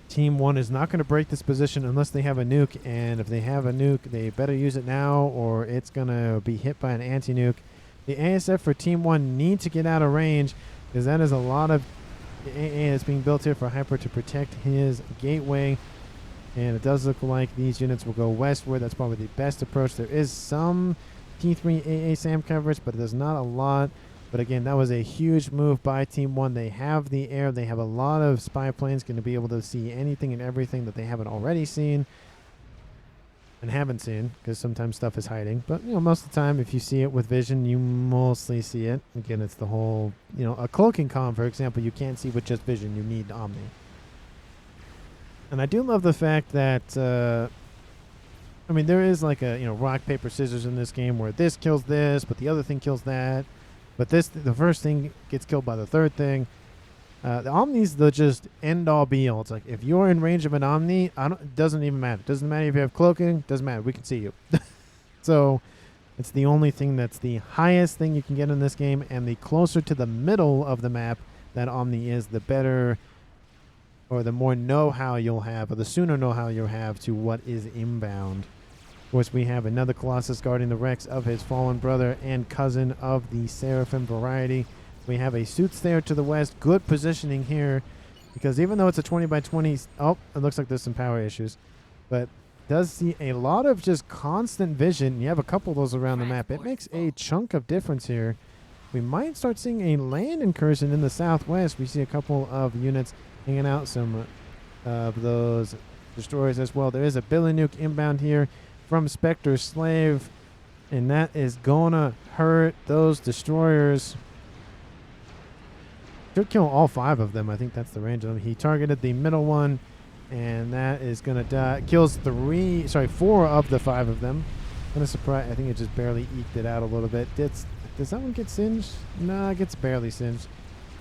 Team 1 is not going to break this position unless they have a nuke, and if they have a nuke, they better use it now or it's going to be hit by an anti-nuke. The ASF for Team 1 need to get out of range because that is a lot of AA that's being built here for Hyper to protect his gateway, and it does look like these units will go westward. That's probably the best approach. There is some T3 AA SAM coverage, but there's not a lot. But again, that was a huge move by Team 1. They have the air. They have a lot of spy planes going to be able to see anything and everything that they haven't already seen and haven't seen, because sometimes stuff is hiding. But, you know, most of the time, if you see it with vision, you mostly see it. Again, it's the whole, you know, a cloaking column, for example, you can't see with just vision. You need Omni. And I do love the fact that, I mean, there is like a, you know, rock, paper, scissors in this game where this kills this, but the other thing kills that. But this, the first thing gets killed by the third thing. The Omni's the just end all be all. It's like if you're in range of an Omni, it doesn't even matter. It doesn't matter if you have cloaking. Doesn't matter. We can see you. So it's the only thing that's the highest thing you can get in this game, and the closer to the middle of the map that Omni is, the better, or the more know-how you'll have, or the sooner know-how you'll have to what is inbound. Of course, we have another Colossus guarding the wrecks of his fallen brother and cousin of the Seraphim variety. We have a Suits there to the west. Good positioning here, because even though it's a 20 by 20, oh, it looks like there's some power issues, but does see a lot of just constant vision. You have a couple of those around the map. It makes a chunk of difference here. We might start seeing a land incursion in the southwest. We see a couple of units hanging out, some of those destroyers as well. There is a Billy Nuke inbound here from Spectre Slave, and that is gonna hurt those destroyers. Should kill all 5 of them. I think that's the range of them. He targeted the middle one, and that is gonna die. Kills 4 of the 5 of them. Kinda surprised. I think it just barely eked it out a little bit. Does that one get singed? No, it gets barely singed.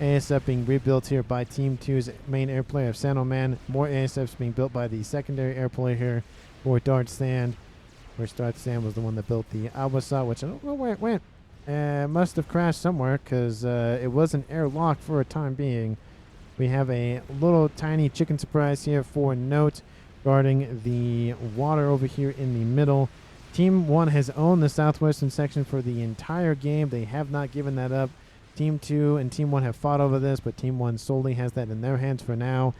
ASF being rebuilt here by Team 2's main air player of Sano Man. More ASFs being built by the secondary air player here for Dart Sand. Where Dart Sand was the one that built the Awasa, which I don't know where it went. Must have crashed somewhere, because it wasn't airlocked for a time being. We have a little tiny chicken surprise here for Note guarding the water over here in the middle. Team 1 has owned the southwestern section for the entire game. They have not given that up. Team 2 and Team 1 have fought over this, but Team 1 solely has that in their hands for now.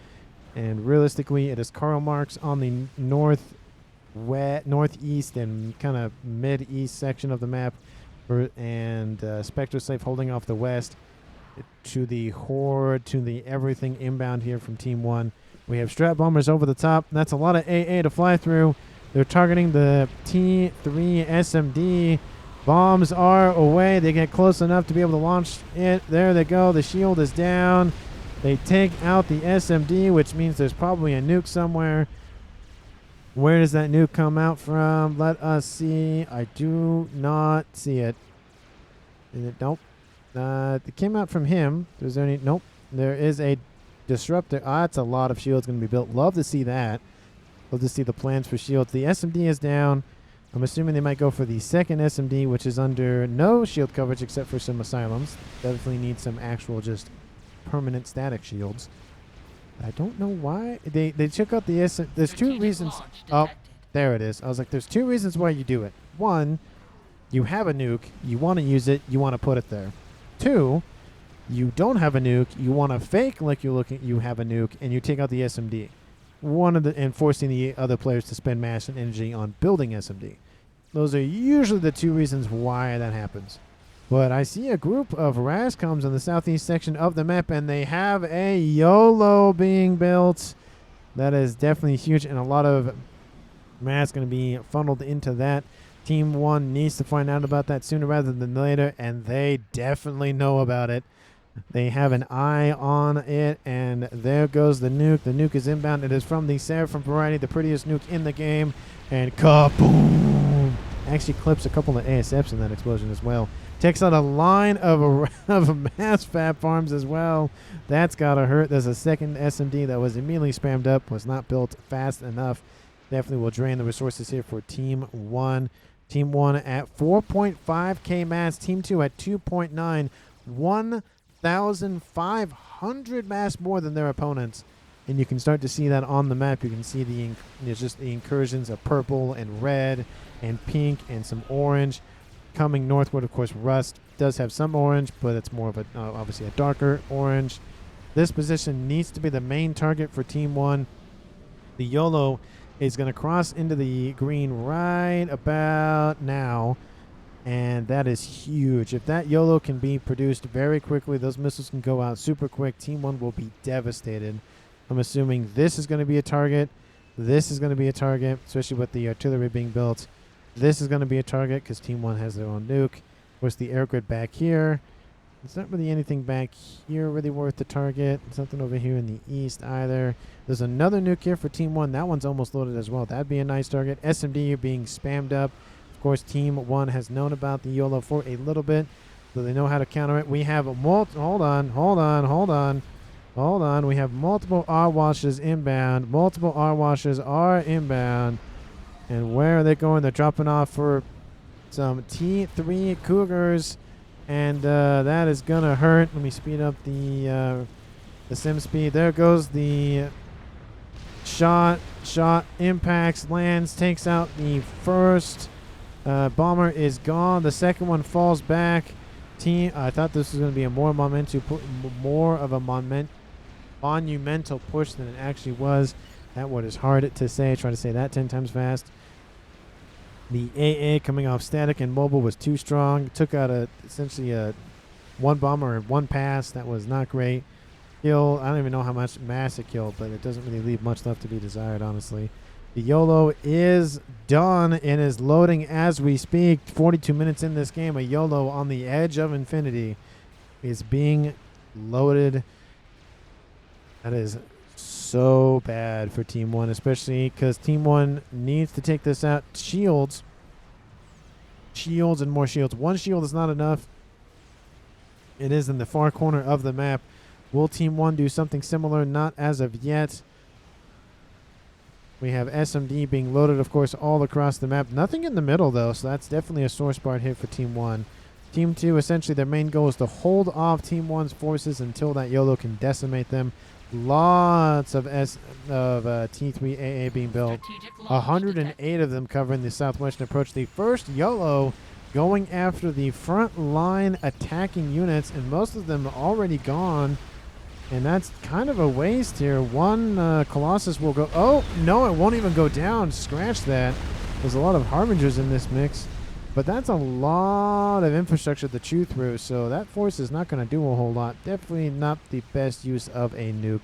And realistically, it is Karl Marx on the northeast and kind of mid-east section of the map, and Spectre Slave holding off the west to the Horde, to the everything inbound here from Team 1. We have Strat Bombers over the top. That's a lot of AA to fly through. They're targeting the T3 SMD. Bombs are away. They get close enough to be able to launch it. There they go. The shield is down. They take out the SMD, which means there's probably a nuke somewhere. Where does that nuke come out from? Let us see. I do not see it. Is it? Nope. It came out from him. Is there any? Nope. There is a disruptor. That's a lot of shields going to be built. Love to see that. Love to see the plans for shields. The SMD is down. I'm assuming they might go for the second SMD, which is under no shield coverage except for some asylums. Definitely need some actual just permanent static shields. I don't know why. They took out the SM. There's 2 reasons. Oh, there it is. I was like, there's 2 reasons why you do it. 1, you have a nuke. You want to use it. You want to put it there. 2, you don't have a nuke. You want to fake like you have a nuke, and you take out the SMD. And forcing the other players to spend mass and energy on building SMD. Those are usually the 2 reasons why that happens. But I see a group of Rascoms in the southeast section of the map, and they have a YOLO being built. That is definitely huge, and a lot of mass going to be funneled into that. Team 1 needs to find out about that sooner rather than later, and they definitely know about it. They have an eye on it, and there goes the nuke. The nuke is inbound. It is from the Seraphim variety, the prettiest nuke in the game, and kaboom! Actually clips a couple of ASFs in that explosion as well. Takes out a line of mass FAF farms as well. That's got to hurt. There's a second SMD that was immediately spammed up, was not built fast enough. Definitely will drain the resources here for Team 1. Team 1 at 4.5k mass. Team 2 at 2.9. 1,500 mass more than their opponents. And you can start to see that on the map. You can see there's just the incursions of purple and red and pink and some orange coming northward. Of course, Rust does have some orange, but it's more of a obviously a darker orange. This position needs to be the main target for Team 1. The YOLO is going to cross into the green right about now, and that is huge. If that YOLO can be produced very quickly, those missiles can go out super quick. Team 1 will be devastated. I'm assuming this is going to be a target. This is going to be a target, especially with the artillery being built. This is going to be a target because Team 1 has their own nuke. Of course, the air grid back here. It's not really anything back here really worth the target. There's nothing over here in the east either. There's another nuke here for Team 1. That one's almost loaded as well. That'd be a nice target. SMD being spammed up. Of course, Team 1 has known about the YOLO for a little bit, so they know how to counter it. We have hold on. We have multiple R-washes inbound. Multiple R-washes are inbound. And where are they going? They're dropping off for some T3 Cougars. And that is going to hurt. Let me speed up the sim speed. There goes the shot. Impacts, lands, takes out the first. Bomber is gone. The second one falls back. I thought this was going to be a more of a monumental push than it actually was. That word is hard to say. Try to say that 10 times fast. The AA coming off static and mobile was too strong. Took out essentially a one bomber and one pass. That was not great. Kill, I don't even know how much mass it killed, but it doesn't really leave much left to be desired, honestly. The YOLO is done and is loading as we speak. 42 minutes in this game, a YOLO on the edge of infinity is being loaded. That is so bad for Team 1, especially because Team 1 needs to take this out. Shields and more shields. One shield is not enough. It is in the far corner of the map. Will Team 1 do something similar? Not as of yet. We have SMD being loaded, of course, all across the map. Nothing in the middle, though, so that's definitely a sore spot hit for Team 1. Team 2, essentially, their main goal is to hold off Team 1's forces until that YOLO can decimate them. Lots of T3AA being built. 108 of them covering the southwestern approach. The first YOLO going after the front line attacking units, and most of them already gone. And that's kind of a waste here. One Colossus will go. Oh, no, it won't even go down. Scratch that. There's a lot of Harbingers in this mix. But that's a lot of infrastructure to chew through, so that force is not going to do a whole lot. Definitely not the best use of a nuke.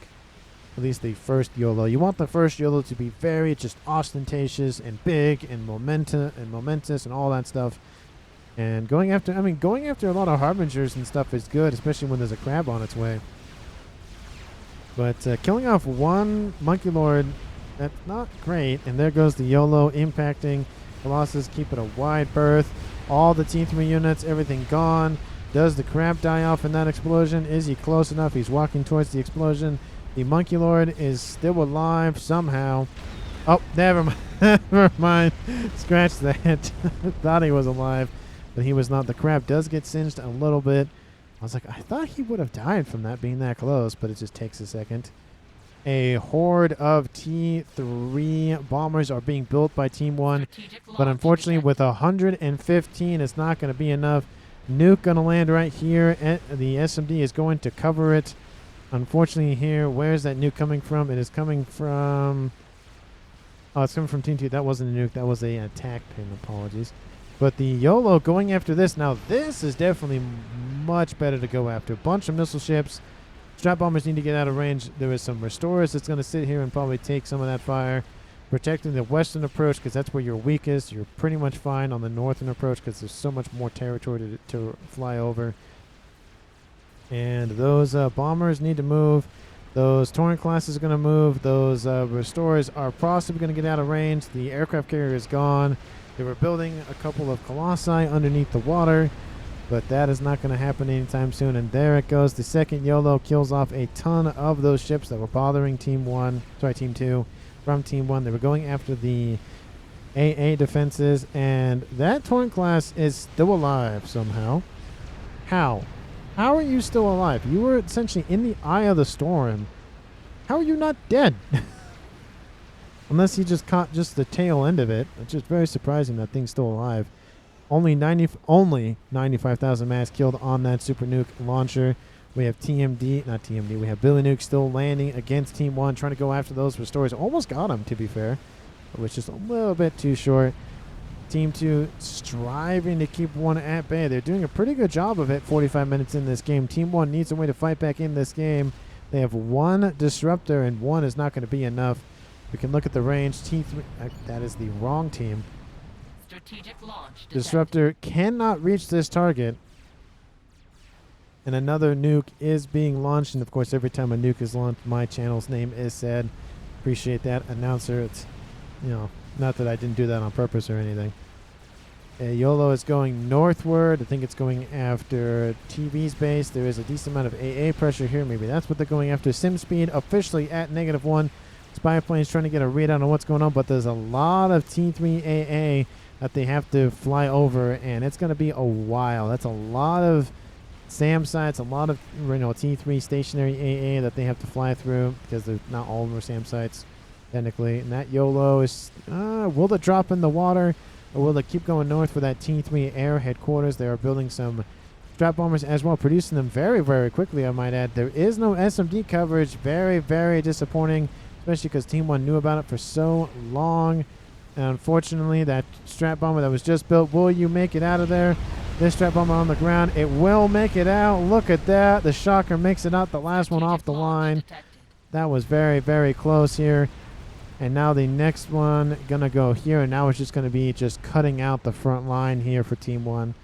At least the first YOLO. You want the first YOLO to be very just ostentatious and big and momentous and all that stuff. And going after a lot of Harbingers and stuff is good, especially when there's a crab on its way. But killing off one Monkey Lord, that's not great. And there goes the YOLO impacting Colossus, keep it a wide berth. All the T3 units, everything gone. Does the crab die off in that explosion? Is he close enough? He's walking towards the explosion. The Monkey Lord is still alive somehow. Oh, never mind. Never mind. Scratch that. Thought he was alive, but he was not. The crab does get singed a little bit. I was like, I thought he would have died from that being that close, but it just takes a second. A horde of T3 bombers are being built by Team 1, but unfortunately with 115 it's not going to be enough. Nuke going to land right here. The SMD is going to cover it. Unfortunately here, where's that nuke coming from? It is coming from... Oh, it's coming from Team 2. That wasn't a nuke. That was an attack pin. Apologies. But the YOLO going after this. Now this is definitely much better to go after. Bunch of missile ships. Strap bombers need to get out of range. There is some restorers that's going to sit here and probably take some of that fire. Protecting the western approach because that's where you're weakest. You're pretty much fine on the northern approach because there's so much more territory to fly over. And those bombers need to move. Those Torrent classes are going to move. Those restorers are possibly going to get out of range. The aircraft carrier is gone. They were building a couple of Colossi underneath the water. But that is not going to happen anytime soon. And there it goes. The second YOLO kills off a ton of those ships that were bothering Team 2 from Team 1. They were going after the AA defenses. And that Torrent class is still alive somehow. How? How are you still alive? You were essentially in the eye of the storm. How are you not dead? Unless he just caught just the tail end of it, which is very surprising that thing's still alive. Only 95,000 mass killed on that Super Nuke launcher. We have not TMD, we have Billy Nuke still landing against Team 1, trying to go after those restores. Almost got him, to be fair. It was just a little bit too short. Team 2 striving to keep 1 at bay. They're doing a pretty good job of it 45 minutes in this game. Team 1 needs a way to fight back in this game. They have 1 disruptor, and 1 is not going to be enough. We can look at the range. T3, that is the wrong team. Strategic launch Disruptor cannot reach this target. And another nuke is being launched. And, of course, every time a nuke is launched, my channel's name is said. Appreciate that, announcer. It's, you know, not that I didn't do that on purpose or anything. Yolo is going northward. I think it's going after TV's base. There is a decent amount of AA pressure here. Maybe that's what they're going after. Sim speed officially at -1. Spy plane's trying to get a readout on what's going on, but there's a lot of T3 AA that they have to fly over, and it's going to be a while. That's a lot of SAM sites, a lot of T3 stationary AA that they have to fly through because they're not all of them are SAM sites technically. And that Yolo is, will it drop in the water? Or will they keep going north for that T3 air headquarters? They are building some strap bombers as well, producing them very, very quickly, I might add. There is no SMD coverage. Very, very disappointing, especially because Team 1 knew about it for so long. And unfortunately, that strap bomber that was just built, will you make it out of there? This strap bomber on the ground, it will make it out. Look at that. The shocker makes it out, the last one off the line. That was very, very close here. And now the next one gonna go here, and now it's just gonna be just cutting out the front line here for Team 1,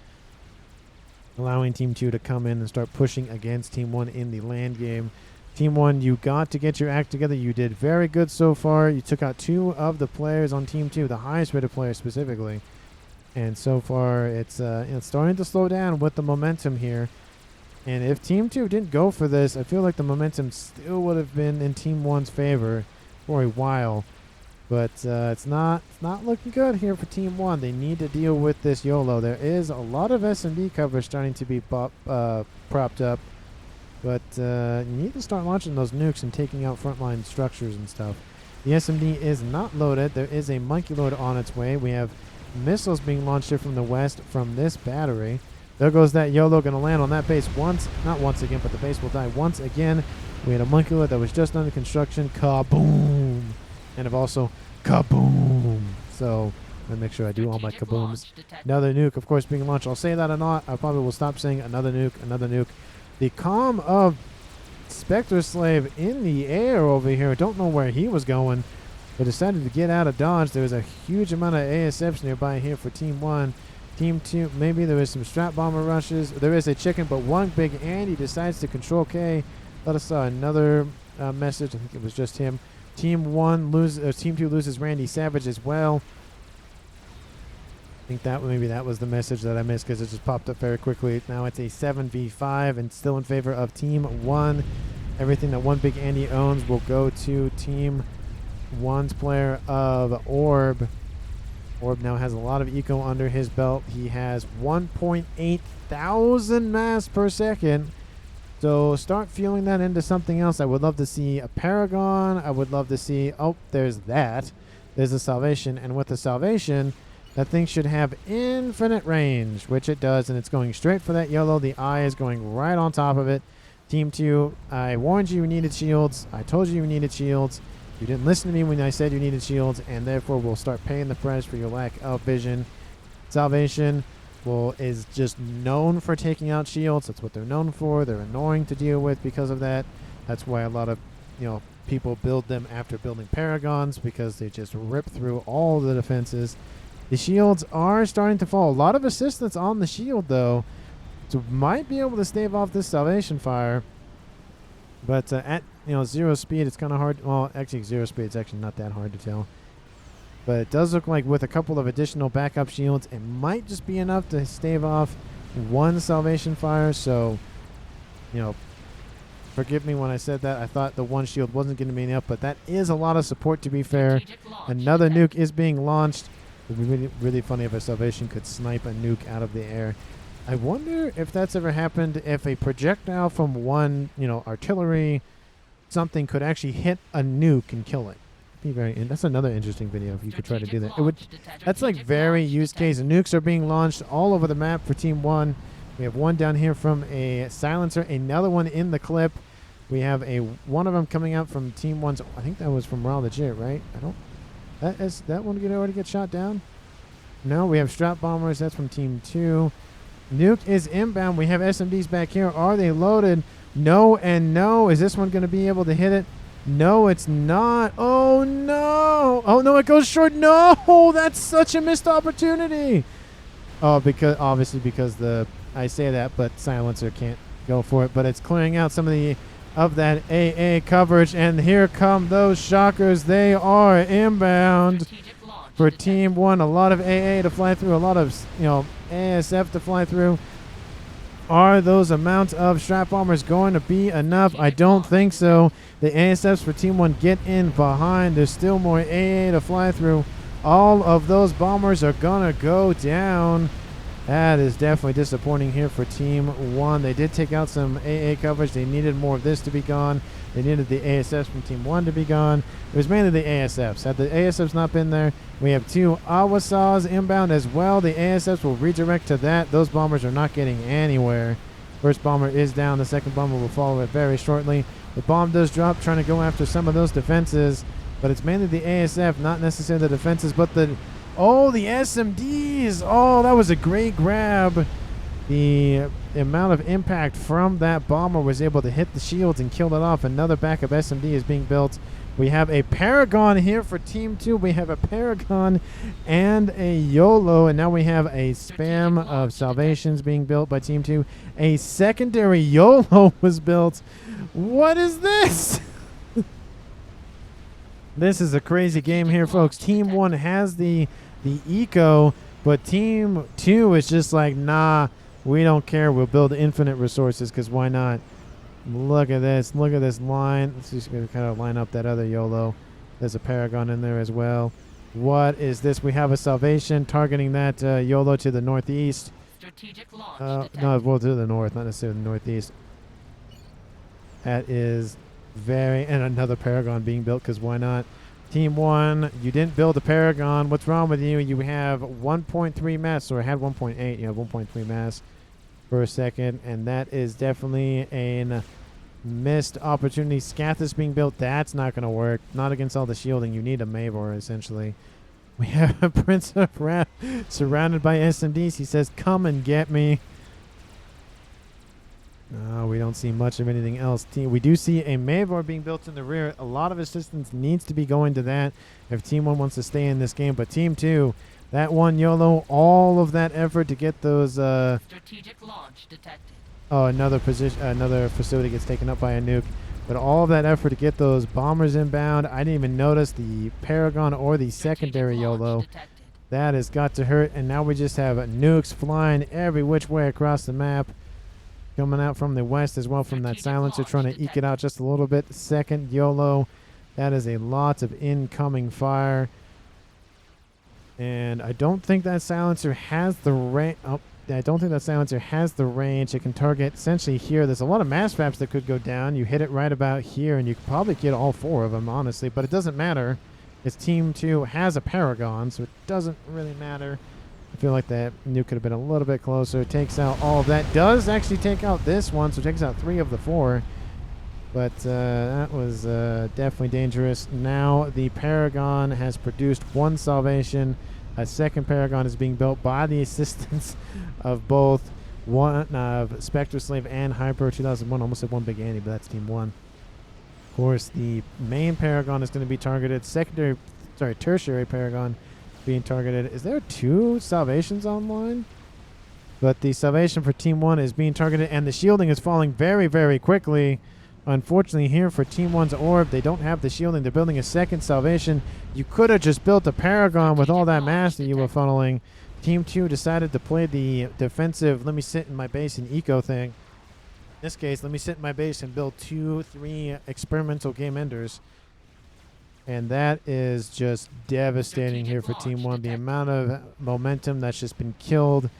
allowing Team 2 to come in and start pushing against Team 1 in the land game. Team 1, you got to get your act together. You did very good so far. You took out 2 of the players on Team 2, the highest rated players specifically, and so far it's starting to slow down with the momentum here. And if Team 2 didn't go for this, I feel like the momentum still would have been in Team 1's favor for a while, but it's not looking good here for Team 1. They need to deal with this Yolo. There is a lot of SMD coverage starting to be propped up, but you need to start launching those nukes and taking out frontline structures and stuff. The SMD is not loaded. There is a monkey load on its way. We have missiles being launched here from the west from this battery. There goes that Yolo, going to land on that base not once again, but the base will die once again. We had a monkey load that was just under construction. Kaboom! And I've also kaboom. So I'm going to make sure I do all my kabooms. Another nuke, of course, being launched. I'll say that or not. I probably will stop saying another nuke, another nuke. The comm of Spectre Slave in the air over here. Don't know where he was going, but decided to get out of Dodge. There was a huge amount of ASFs nearby here for Team 1. Team 2, maybe there is some strap bomber rushes. There is a chicken, but one big Andy decides to control K. Let us saw another message. I think it was just him. Team 2 loses Randy Savage as well. I think maybe that was the message that I missed because it just popped up very quickly. Now it's a 7v5 and still in favor of Team 1. Everything that one big Andy owns will go to Team 1's player of Orb. Orb now has a lot of eco under his belt. He has 1.8 thousand mass per second. So start fueling that into something else. I would love to see a Paragon. I would love to see, oh, there's that. There's a Salvation. And with the Salvation, that thing should have infinite range, which it does. And it's going straight for that Yolo. The eye is going right on top of it. Team 2, I warned you needed shields. I told you needed shields. You didn't listen to me when I said you needed shields. And therefore, we'll start paying the price for your lack of vision. Salvation is just known for taking out shields. That's what they're known for. They're annoying to deal with because of that. That's why a lot of people build them after building Paragons, because they just rip through all the defenses. The shields are starting to fall. A lot of assistance on the shield though, so might be able to stave off this Salvation fire. But at 0 speed, it's kind of hard. Well, actually 0 speed, it's actually not that hard to tell. But it does look like with a couple of additional backup shields, it might just be enough to stave off one Salvation fire. So, forgive me when I said that. I thought the one shield wasn't going to be enough, but that is a lot of support, to be fair. Another nuke is being launched. It would be really, really funny if a Salvation could snipe a nuke out of the air. I wonder if that's ever happened, if a projectile from one, artillery something could actually hit a nuke and kill it. Be very. That's another interesting video if you could try to do that. It would. That's like very use case. Nukes are being launched all over the map for Team 1. We have one down here from a silencer, another one in the clip. We have one of them coming out from Team 1's. I think that was from Raw Legit, right? I don't. That one already get shot down? No, we have strap bombers. That's from Team 2. Nuke is inbound. We have SMDs back here. Are they loaded? No and no. Is this one going to be able to hit it? No, it's not. Oh, no. Oh, no, it goes short. No, that's such a missed opportunity. Oh, obviously because I say that, but silencer can't go for it. But it's clearing out some of that AA coverage. And here come those shockers. They are inbound for Team 1. A lot of AA to fly through. A lot of, ASF to fly through. Are those amounts of strap bombers going to be enough? I don't think so. The ASFs for Team 1 get in behind. There's still more AA to fly through. All of those bombers are going to go down. That is definitely disappointing here for Team 1. They did take out some AA coverage. They needed more of this to be gone. They needed the ASFs from Team 1 to be gone. It was mainly the ASFs. Had the ASFs not been there, we have 2 Awasaws inbound as well. The ASFs will redirect to that. Those bombers are not getting anywhere. First bomber is down. The second bomber will follow it very shortly. The bomb does drop, trying to go after some of those defenses, but it's mainly the ASF, not necessarily the defenses, but the SMDs. Oh, that was a great grab. The amount of impact from that bomber was able to hit the shields and kill it off. Another backup SMD is being built. We have a Paragon here for Team 2. We have a Paragon and a YOLO, and now we have a spam of salvations being built by Team 2. A secondary YOLO was built. What is this? This is a crazy game here, folks. Team 1 has the eco, but Team 2 is just like, nah, we don't care. We'll build infinite resources because why not? Look at this. Look at this line. Let's just kind of line up that other YOLO. There's a Paragon in there as well. What is this? We have a salvation targeting that YOLO to the northeast. Strategic launch No, well, to the north, not necessarily the northeast. That is and another Paragon being built because why not? Team 1, you didn't build a Paragon. What's wrong with you? You have 1.3 mass, or had 1.8. You have 1.3 mass for a second, and that is definitely a missed opportunity. Scath is being built. That's not going to work. Not against all the shielding. You need a Mavor, essentially. We have a Prince of Wrath surrounded by SMDs. He says, come and get me. No, we don't see much of anything else. We do see a Mavor being built in the rear. A lot of assistance needs to be going to that if Team 1 wants to stay in this game. But Team 2, that one YOLO, all of that effort to get those... Strategic launch detected. Oh, another facility gets taken up by a nuke. But all of that effort to get those bombers inbound. I didn't even notice the Paragon or the secondary YOLO. That has got to hurt. And now we just have nukes flying every which way across the map. Coming out from the west as well from that silencer, trying to eke it out just a little bit. Second YOLO. That is a lot of incoming fire. And I don't think that silencer has the range. Oh, I don't think that silencer has the range. It can target essentially here. There's a lot of mass traps that could go down. You hit it right about here, and you could probably get all 4 of them, honestly. But it doesn't matter. It's Team 2 has a Paragon, so it doesn't really matter. I feel like that nuke could have been a little bit closer. Takes out all of that. Does actually take out this one, so takes out 3 of the 4. But that was definitely dangerous. Now the Paragon has produced 1 salvation. A second Paragon is being built by the assistance of both Spectre Slave and Hyper 2001. Almost said one big Andy, but that's Team 1. Of course, the main Paragon is going to be targeted. Tertiary Paragon being targeted. Is there 2 salvations online? But the salvation for Team 1 is being targeted, and the shielding is falling very, very quickly. Unfortunately, here for Team 1's orb, they don't have the shielding. They're building a second salvation. You could have just built a Paragon with all that mass that you were funneling. Team 2 decided to play the defensive, let me sit in my base and eco thing. In this case, let me sit in my base and build 2-3 experimental game enders. And that is just devastating here for Team 1. The amount of momentum that's just been killed.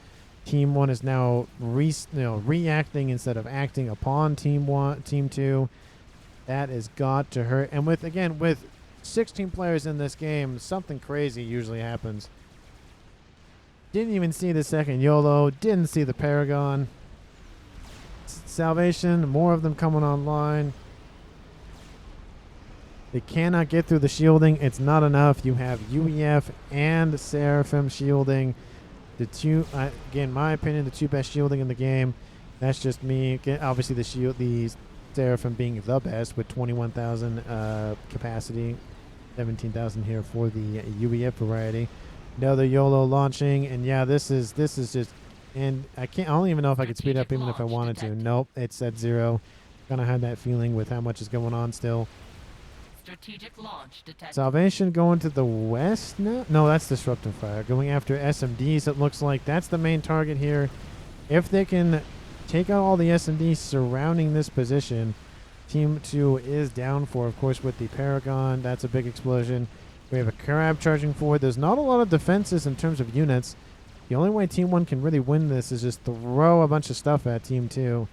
Team 1 is now reacting instead of acting upon Team 2. That has got to hurt. And with 16 players in this game, something crazy usually happens. Didn't even see the second YOLO. Didn't see the Paragon. Salvation, more of them coming online. They cannot get through the shielding. It's not enough. You have UEF and Seraphim shielding. The two, again, my opinion, the two best shielding in the game. That's just me. Again, obviously, the Seraphim being the best with 21,000 capacity, 17,000 here for the UEF variety. Another YOLO launching, and yeah, this is just, and I don't even know if I could speed up even if I wanted to. Nope, it's at 0. Kind of had that feeling with how much is going on still. Strategic launch detected. Salvation going to the west now? No, that's Disruptive Fire. Going after SMDs, it looks like. That's the main target here. If they can take out all the SMDs surrounding this position, Team 2 is down for, of course, with the Paragon. That's a big explosion. We have a Crab charging forward. There's not a lot of defenses in terms of units. The only way Team 1 can really win this is just throw a bunch of stuff at Team 2.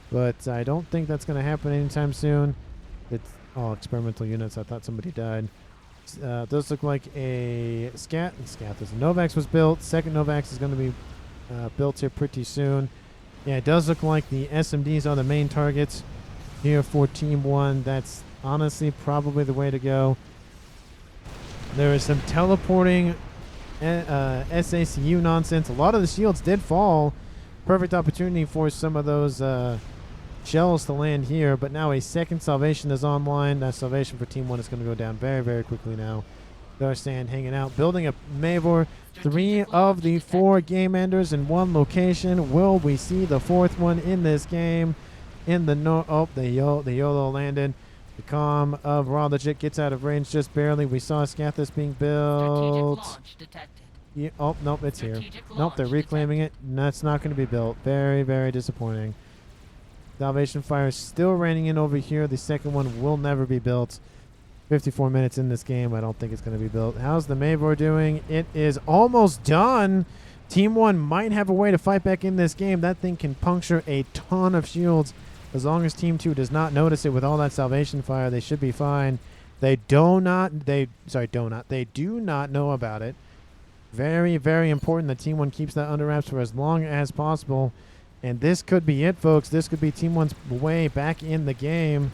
But I don't think that's going to happen anytime soon. It's all experimental units. I thought somebody died. Those look like a Scat. There's a Novax was built. Second Novax is going to be built here pretty soon. Yeah, it does look like the SMDs are the main targets here for Team 1. That's honestly probably the way to go. There is some teleporting SACU nonsense. A lot of the shields did fall. Perfect opportunity for some of those shells to land here, but now a second Salvation is online. That Salvation for Team 1 is going to go down very, very quickly now. Darsan hanging out, building a Mavor. 3 of the 4 game enders in one location. Will we see the 4th one in this game? In the the YOLO landed. The Calm of Raw Legit gets out of range just barely. We saw Scathis being built. Yeah, oh, nope, it's here. Nope, they're reclaiming it. That's not going to be built. Very, very disappointing. Salvation Fire is still raining in over here. The second one will never be built. 54 minutes in this game. I don't think it's going to be built. How's the Mavor doing? It is almost done. Team 1 might have a way to fight back in this game. That thing can puncture a ton of shields. As long as Team 2 does not notice it with all that Salvation Fire, they should be fine. They do not know about it. Very, very important that Team 1 keeps that under wraps for as long as possible. And this could be it, folks. This could be Team 1's way back in the game.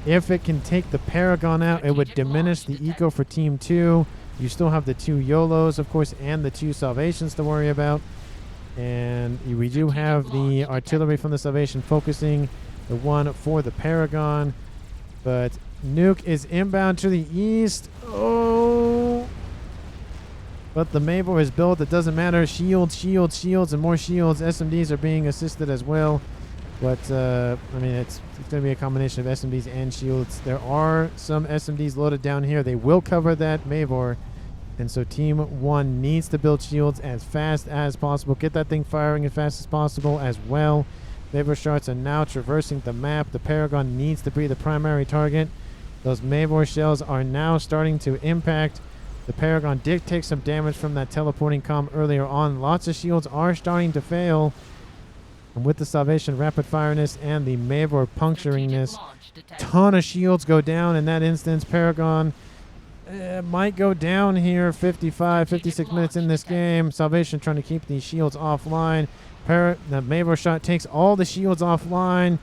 If it can take the Paragon out, it would diminish the eco for Team 2. You still have the 2 YOLOs, of course, and the 2 Salvations to worry about. And we do have the artillery from the Salvation focusing the one for the Paragon. But Nuke is inbound to the east. Oh! But the Mavor is built. It doesn't matter. Shields, shields, shields, and more shields. SMDs are being assisted as well. But, I mean, it's going to be a combination of SMDs and shields. There are some SMDs loaded down here. They will cover that Mavor. And so Team 1 needs to build shields as fast as possible. Get that thing firing as fast as possible as well. Mavor shards are now traversing the map. The Paragon needs to be the primary target. Those Mavor shells are now starting to impact. The Paragon did take some damage from that teleporting comm earlier on. Lots of shields are starting to fail. And with the Salvation rapid fireness and the Mavor puncturingness, ton of shields go down in that instance. Paragon might go down here. 55, 56 minutes in this game. Salvation trying to keep these shields offline. The Mavor shot takes all the shields offline.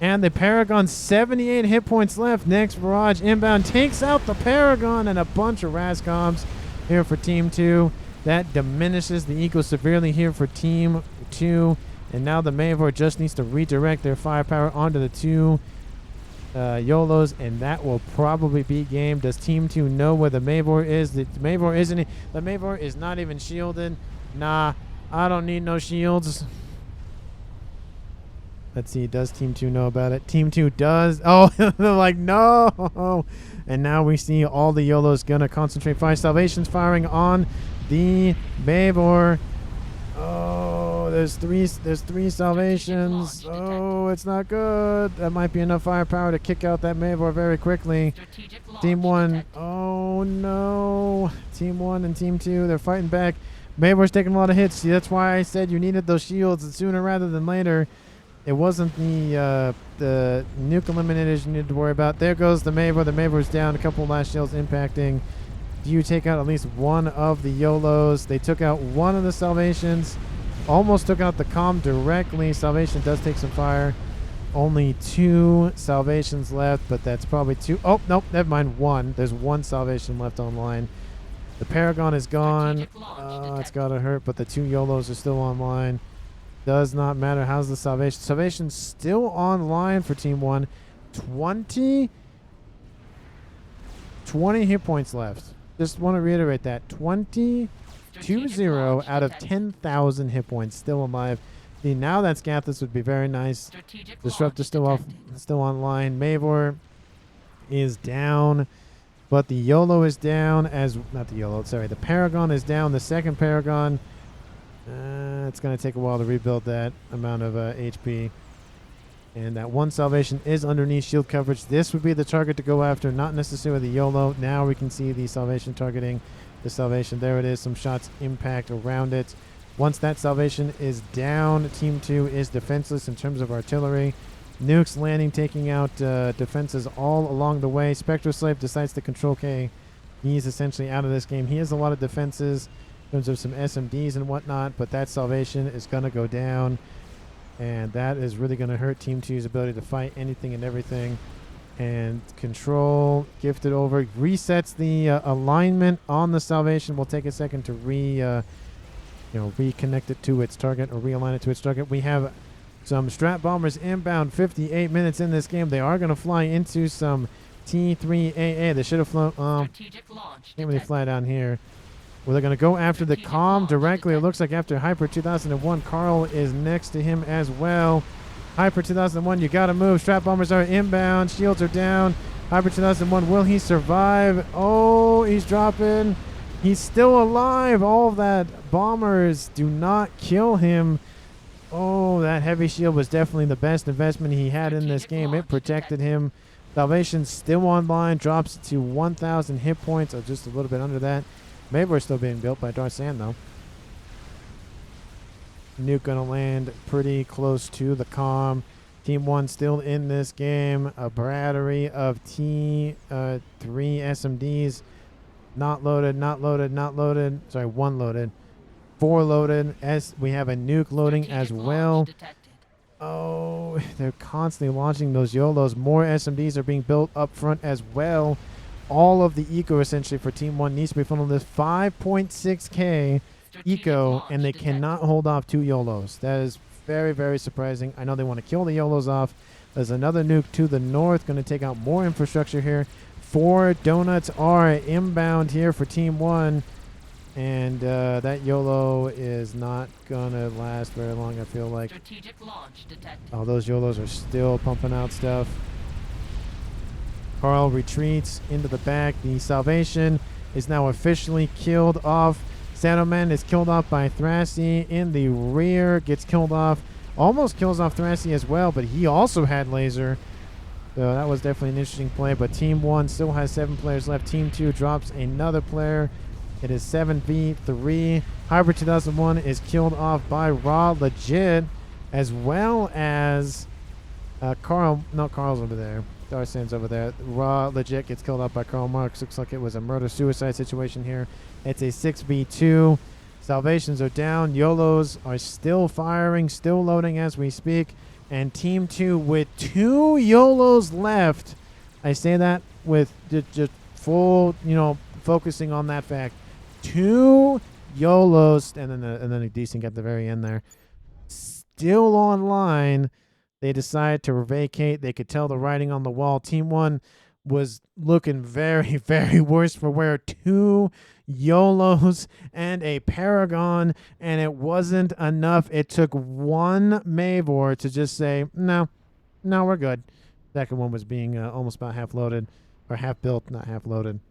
And the Paragon, 78 hit points left. Next barrage inbound takes out the Paragon and a bunch of Rascoms here for Team 2. That diminishes the eco severely here for Team 2. And now the Mavor just needs to redirect their firepower onto the 2 YOLOs, and that will probably be game. Does Team 2 know where the Mavor is? The Mavor isn't. The Mavor is not even shielded. Nah, I don't need no shields. Let's see. Does Team 2 know about it? Team 2 does. Oh, they're like, no. And now we see all the YOLOs gonna concentrate fire. Salvation's firing on the Mavor. Oh, there's three Salvations. Oh, it's not good. That might be enough firepower to kick out that Mavor very quickly. Team 1. Oh, no. Team 1 and Team 2, they're fighting back. Mavor's taking a lot of hits. See, that's why I said you needed those shields sooner rather than later. It wasn't the nuke eliminators you need to worry about. There goes the Mavor. The Mavor's down. A couple last shields impacting. Do you take out at least one of the Yolos? They took out one of the Salvations. Almost took out the Calm directly. Salvation does take some fire. Only 2 Salvations left, but that's probably 2. Oh, nope, never mind. 1. There's 1 Salvation left online. The Paragon is gone. It's got to hurt, but the 2 Yolos are still online. Does not matter. How's the Salvation? Salvation's still online for Team 1. 20 hit points left. Just want to reiterate that. 20 out of 10,000 hit points still alive. See, now that Scathus would be very nice. Disruptor still online. Mavor is down, but the YOLO is down the Paragon is down. The second Paragon, it's going to take a while to rebuild that amount of HP. And that 1 Salvation is underneath shield coverage. This would be the target to go after, not necessarily the YOLO. Now we can see the Salvation targeting the Salvation. There it is. Some shots impact around it. Once that Salvation is down, Team 2 is defenseless in terms of artillery. Nukes landing, taking out defenses all along the way. Spectroslave decides to control K. He's essentially out of this game. He has a lot of defenses in terms of some SMDs and whatnot, but that Salvation is going to go down. And that is really going to hurt Team 2's ability to fight anything and everything. And control, gifted over, resets the alignment on the Salvation. Will take a second to reconnect it to its target or realign it to its target. We have some Strat Bombers inbound. 58 minutes in this game. They are going to fly into some T3AA. They should have flown. Can't really fly down here. Well, they're going to go after the Calm directly. It looks like after Hyper 2001, Carl is next to him as well. Hyper 2001, you got to move. Strat Bombers are inbound. Shields are down. Hyper 2001, will he survive? Oh, he's dropping. He's still alive. All of that bombers do not kill him. Oh, that heavy shield was definitely the best investment he had in this game. It protected him. Salvation still online. Drops to 1,000 hit points, or just a little bit under that. Mavor still being built by Darsan, though. Nuke gonna land pretty close to the Calm. Team 1 still in this game. A battery of T3 SMDs. Not loaded, not loaded, not loaded. Sorry, 1 loaded. 4 loaded. We have a Nuke loading as well. Oh, they're constantly launching those YOLOs. More SMDs are being built up front as well. All of the eco essentially for Team 1 needs to be funneled this 5.6k eco, and they cannot hold off 2 YOLOs. That is very, very surprising. I know they want to kill the YOLOs off. There's another nuke to the north, going to take out more infrastructure here. 4 donuts are inbound here for Team 1, and that YOLO is not going to last very long, I feel like. Oh, those YOLOs are still pumping out stuff. Carl retreats into the back. The Salvation is now officially killed off. Sanoman is killed off by Thrasy in the rear. Gets killed off. Almost kills off Thrasy as well, but he also had laser. So that was definitely an interesting play. But Team 1 still has 7 players left. Team 2 drops another player. It is 7v3. Hybrid 2001 is killed off by Raw Legit, as well as Carl. No, Carl's over there. Darsan's over there. Raw Legit gets killed off by Karl Marx. Looks like it was a murder-suicide situation here. It's a 6v2. Salvations are down. YOLOs are still firing, still loading as we speak. And Team 2 with 2 YOLOs left. I say that with just full, focusing on that fact. 2 YOLOs, and then a decent at the very end there. Still online. They decide to vacate. They could tell the writing on the wall. Team 1 was looking very, very worse for wear. 2 YOLOs and a Paragon, and it wasn't enough. It took 1 Mavor to just say, no, we're good. Second one was being almost about half loaded, or half built, not half loaded.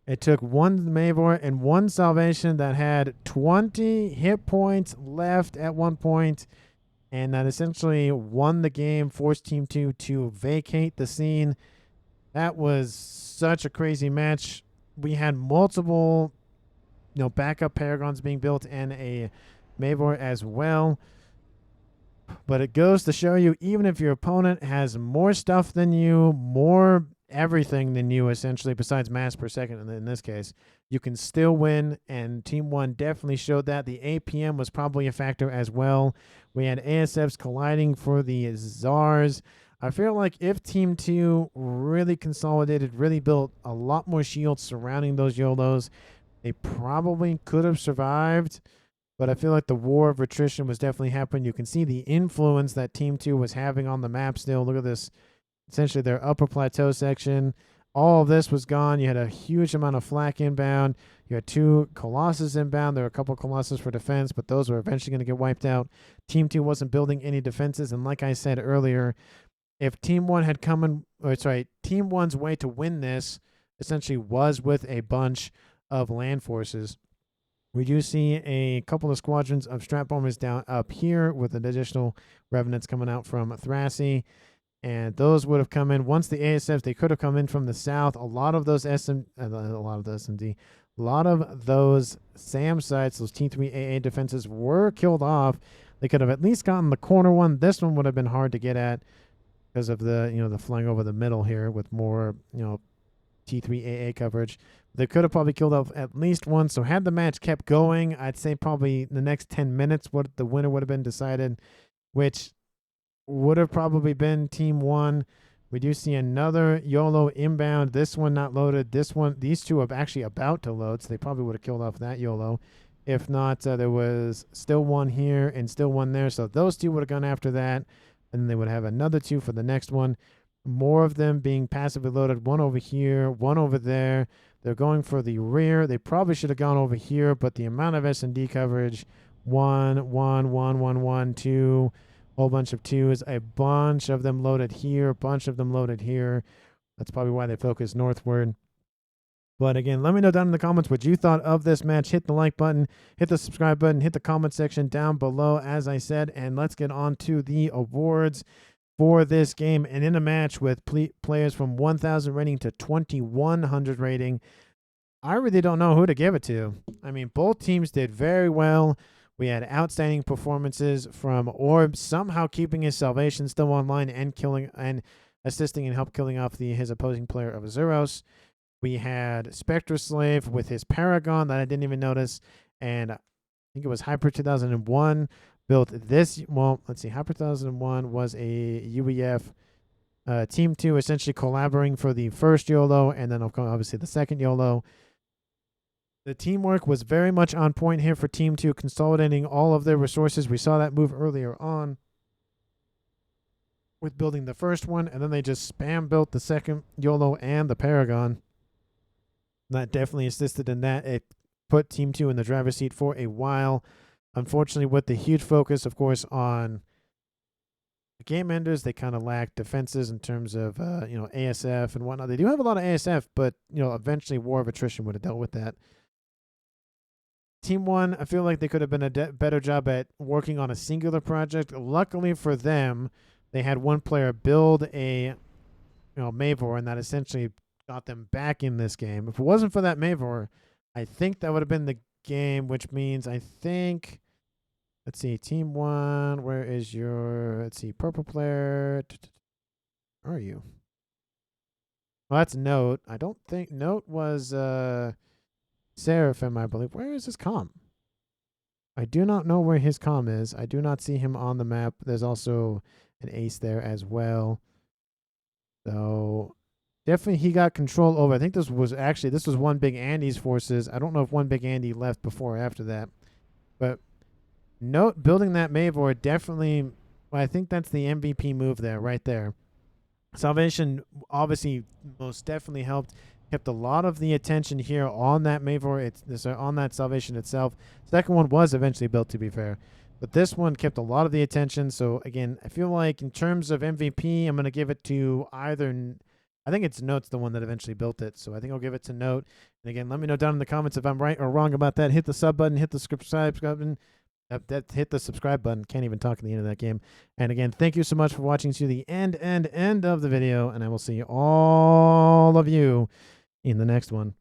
It took 1 Mavor and 1 Salvation that had 20 hit points left at one point, and that essentially won the game, forced Team 2 to vacate the scene. That was such a crazy match. We had multiple, backup Paragons being built and a Mavor as well. But it goes to show you, even if your opponent has more stuff than you, more everything than you, essentially, besides mass per second in this case, you can still win. And Team 1 definitely showed that. The APM was probably a factor as well. We had ASFs colliding for the Czars. I feel like if Team 2 really consolidated, really built a lot more shields surrounding those Yolos, they probably could have survived. But I feel like the war of attrition was definitely happening. You can see the influence that Team 2 was having on the map still. Look at this. Essentially, their upper plateau section. All of this was gone. You had a huge amount of flak inbound. You had 2 Colossus inbound. There were a couple of Colossus for defense, but those were eventually going to get wiped out. Team 2 wasn't building any defenses. And like I said earlier, if Team 1 had come in, or sorry, Team 1's way to win this essentially was with a bunch of land forces. We do see a couple of squadrons of strat bombers down up here with an additional revenants coming out from Thrasy. And those would have come in once the ASFs, they could have come in from the south. A lot of those SMD, a lot of those SAM sites, those T3AA defenses were killed off. They could have at least gotten the corner one. This one would have been hard to get at because of the, the flying over the middle here with more, T3AA coverage. They could have probably killed off at least one. So had the match kept going, I'd say probably the next 10 minutes, what the winner would have been decided, which would have probably been Team 1. We do see another YOLO inbound. This one not loaded. This one, these two are actually about to load, so they probably would have killed off that YOLO. If not, there was still one here and still one there. So those two would have gone after that. And then they would have another 2 for the next one. More of them being passively loaded. One over here, one over there. They're going for the rear. They probably should have gone over here, but the amount of S&D coverage, 1, 1, 1, 1, 1, 2, whole bunch of 2s, a bunch of them loaded here, a bunch of them loaded here. That's probably why they focus northward. But again, let me know down in the comments what you thought of this match. Hit the like button, hit the subscribe button, hit the comment section down below, as I said, and let's get on to the awards for this game. And in a match with players from 1,000 rating to 2,100 rating, I really don't know who to give it to. I mean, both teams did very well. We had outstanding performances from Orb, somehow keeping his salvation still online and killing and assisting and help killing off his opposing player of Azuros. We had Spectre Slave with his Paragon that I didn't even notice, and I think it was Hyper 2001 built this. Well, let's see. Hyper 2001 was a UEF. Team 2 essentially collaborating for the first YOLO, and then obviously the second YOLO. The teamwork was very much on point here for Team 2, consolidating all of their resources. We saw that move earlier on with building the first one, and then they just spam built the second YOLO and the Paragon. That definitely assisted in that. It put Team 2 in the driver's seat for a while. Unfortunately, with the huge focus, of course, on game enders, they kind of lacked defenses in terms of, ASF and whatnot. They do have a lot of ASF, but, eventually war of attrition would have dealt with that. Team 1, I feel like they could have been a better job at working on a singular project. Luckily for them, they had one player build a, Mavor, and that essentially got them back in this game. If it wasn't for that Mavor, I think that would have been the game, which means I think, let's see, Team 1, where is your, let's see, purple player, where are you? Well, that's Note. I don't think Note was Seraphim, I believe. Where is his comm? I do not know where his comm is. I do not see him on the map. There's also an ace there as well. So definitely he got control over. I think this was one Big Andy's forces. I don't know if one Big Andy left before or after that. But Note building that Mavor definitely, well, I think that's the MVP move there, right there. Salvation obviously most definitely helped. Kept a lot of the attention here on that Mavor, on that Salvation itself. Second one was eventually built, to be fair. But this one kept a lot of the attention. So, again, I feel like in terms of MVP, I'm going to give it to either, I think it's Note's the one that eventually built it. So I think I'll give it to Note. And again, let me know down in the comments if I'm right or wrong about that. Hit the sub button, hit the subscribe button. Hit the subscribe button. Can't even talk at the end of that game. And again, thank you so much for watching to the end of the video. And I will see all of you in the next one.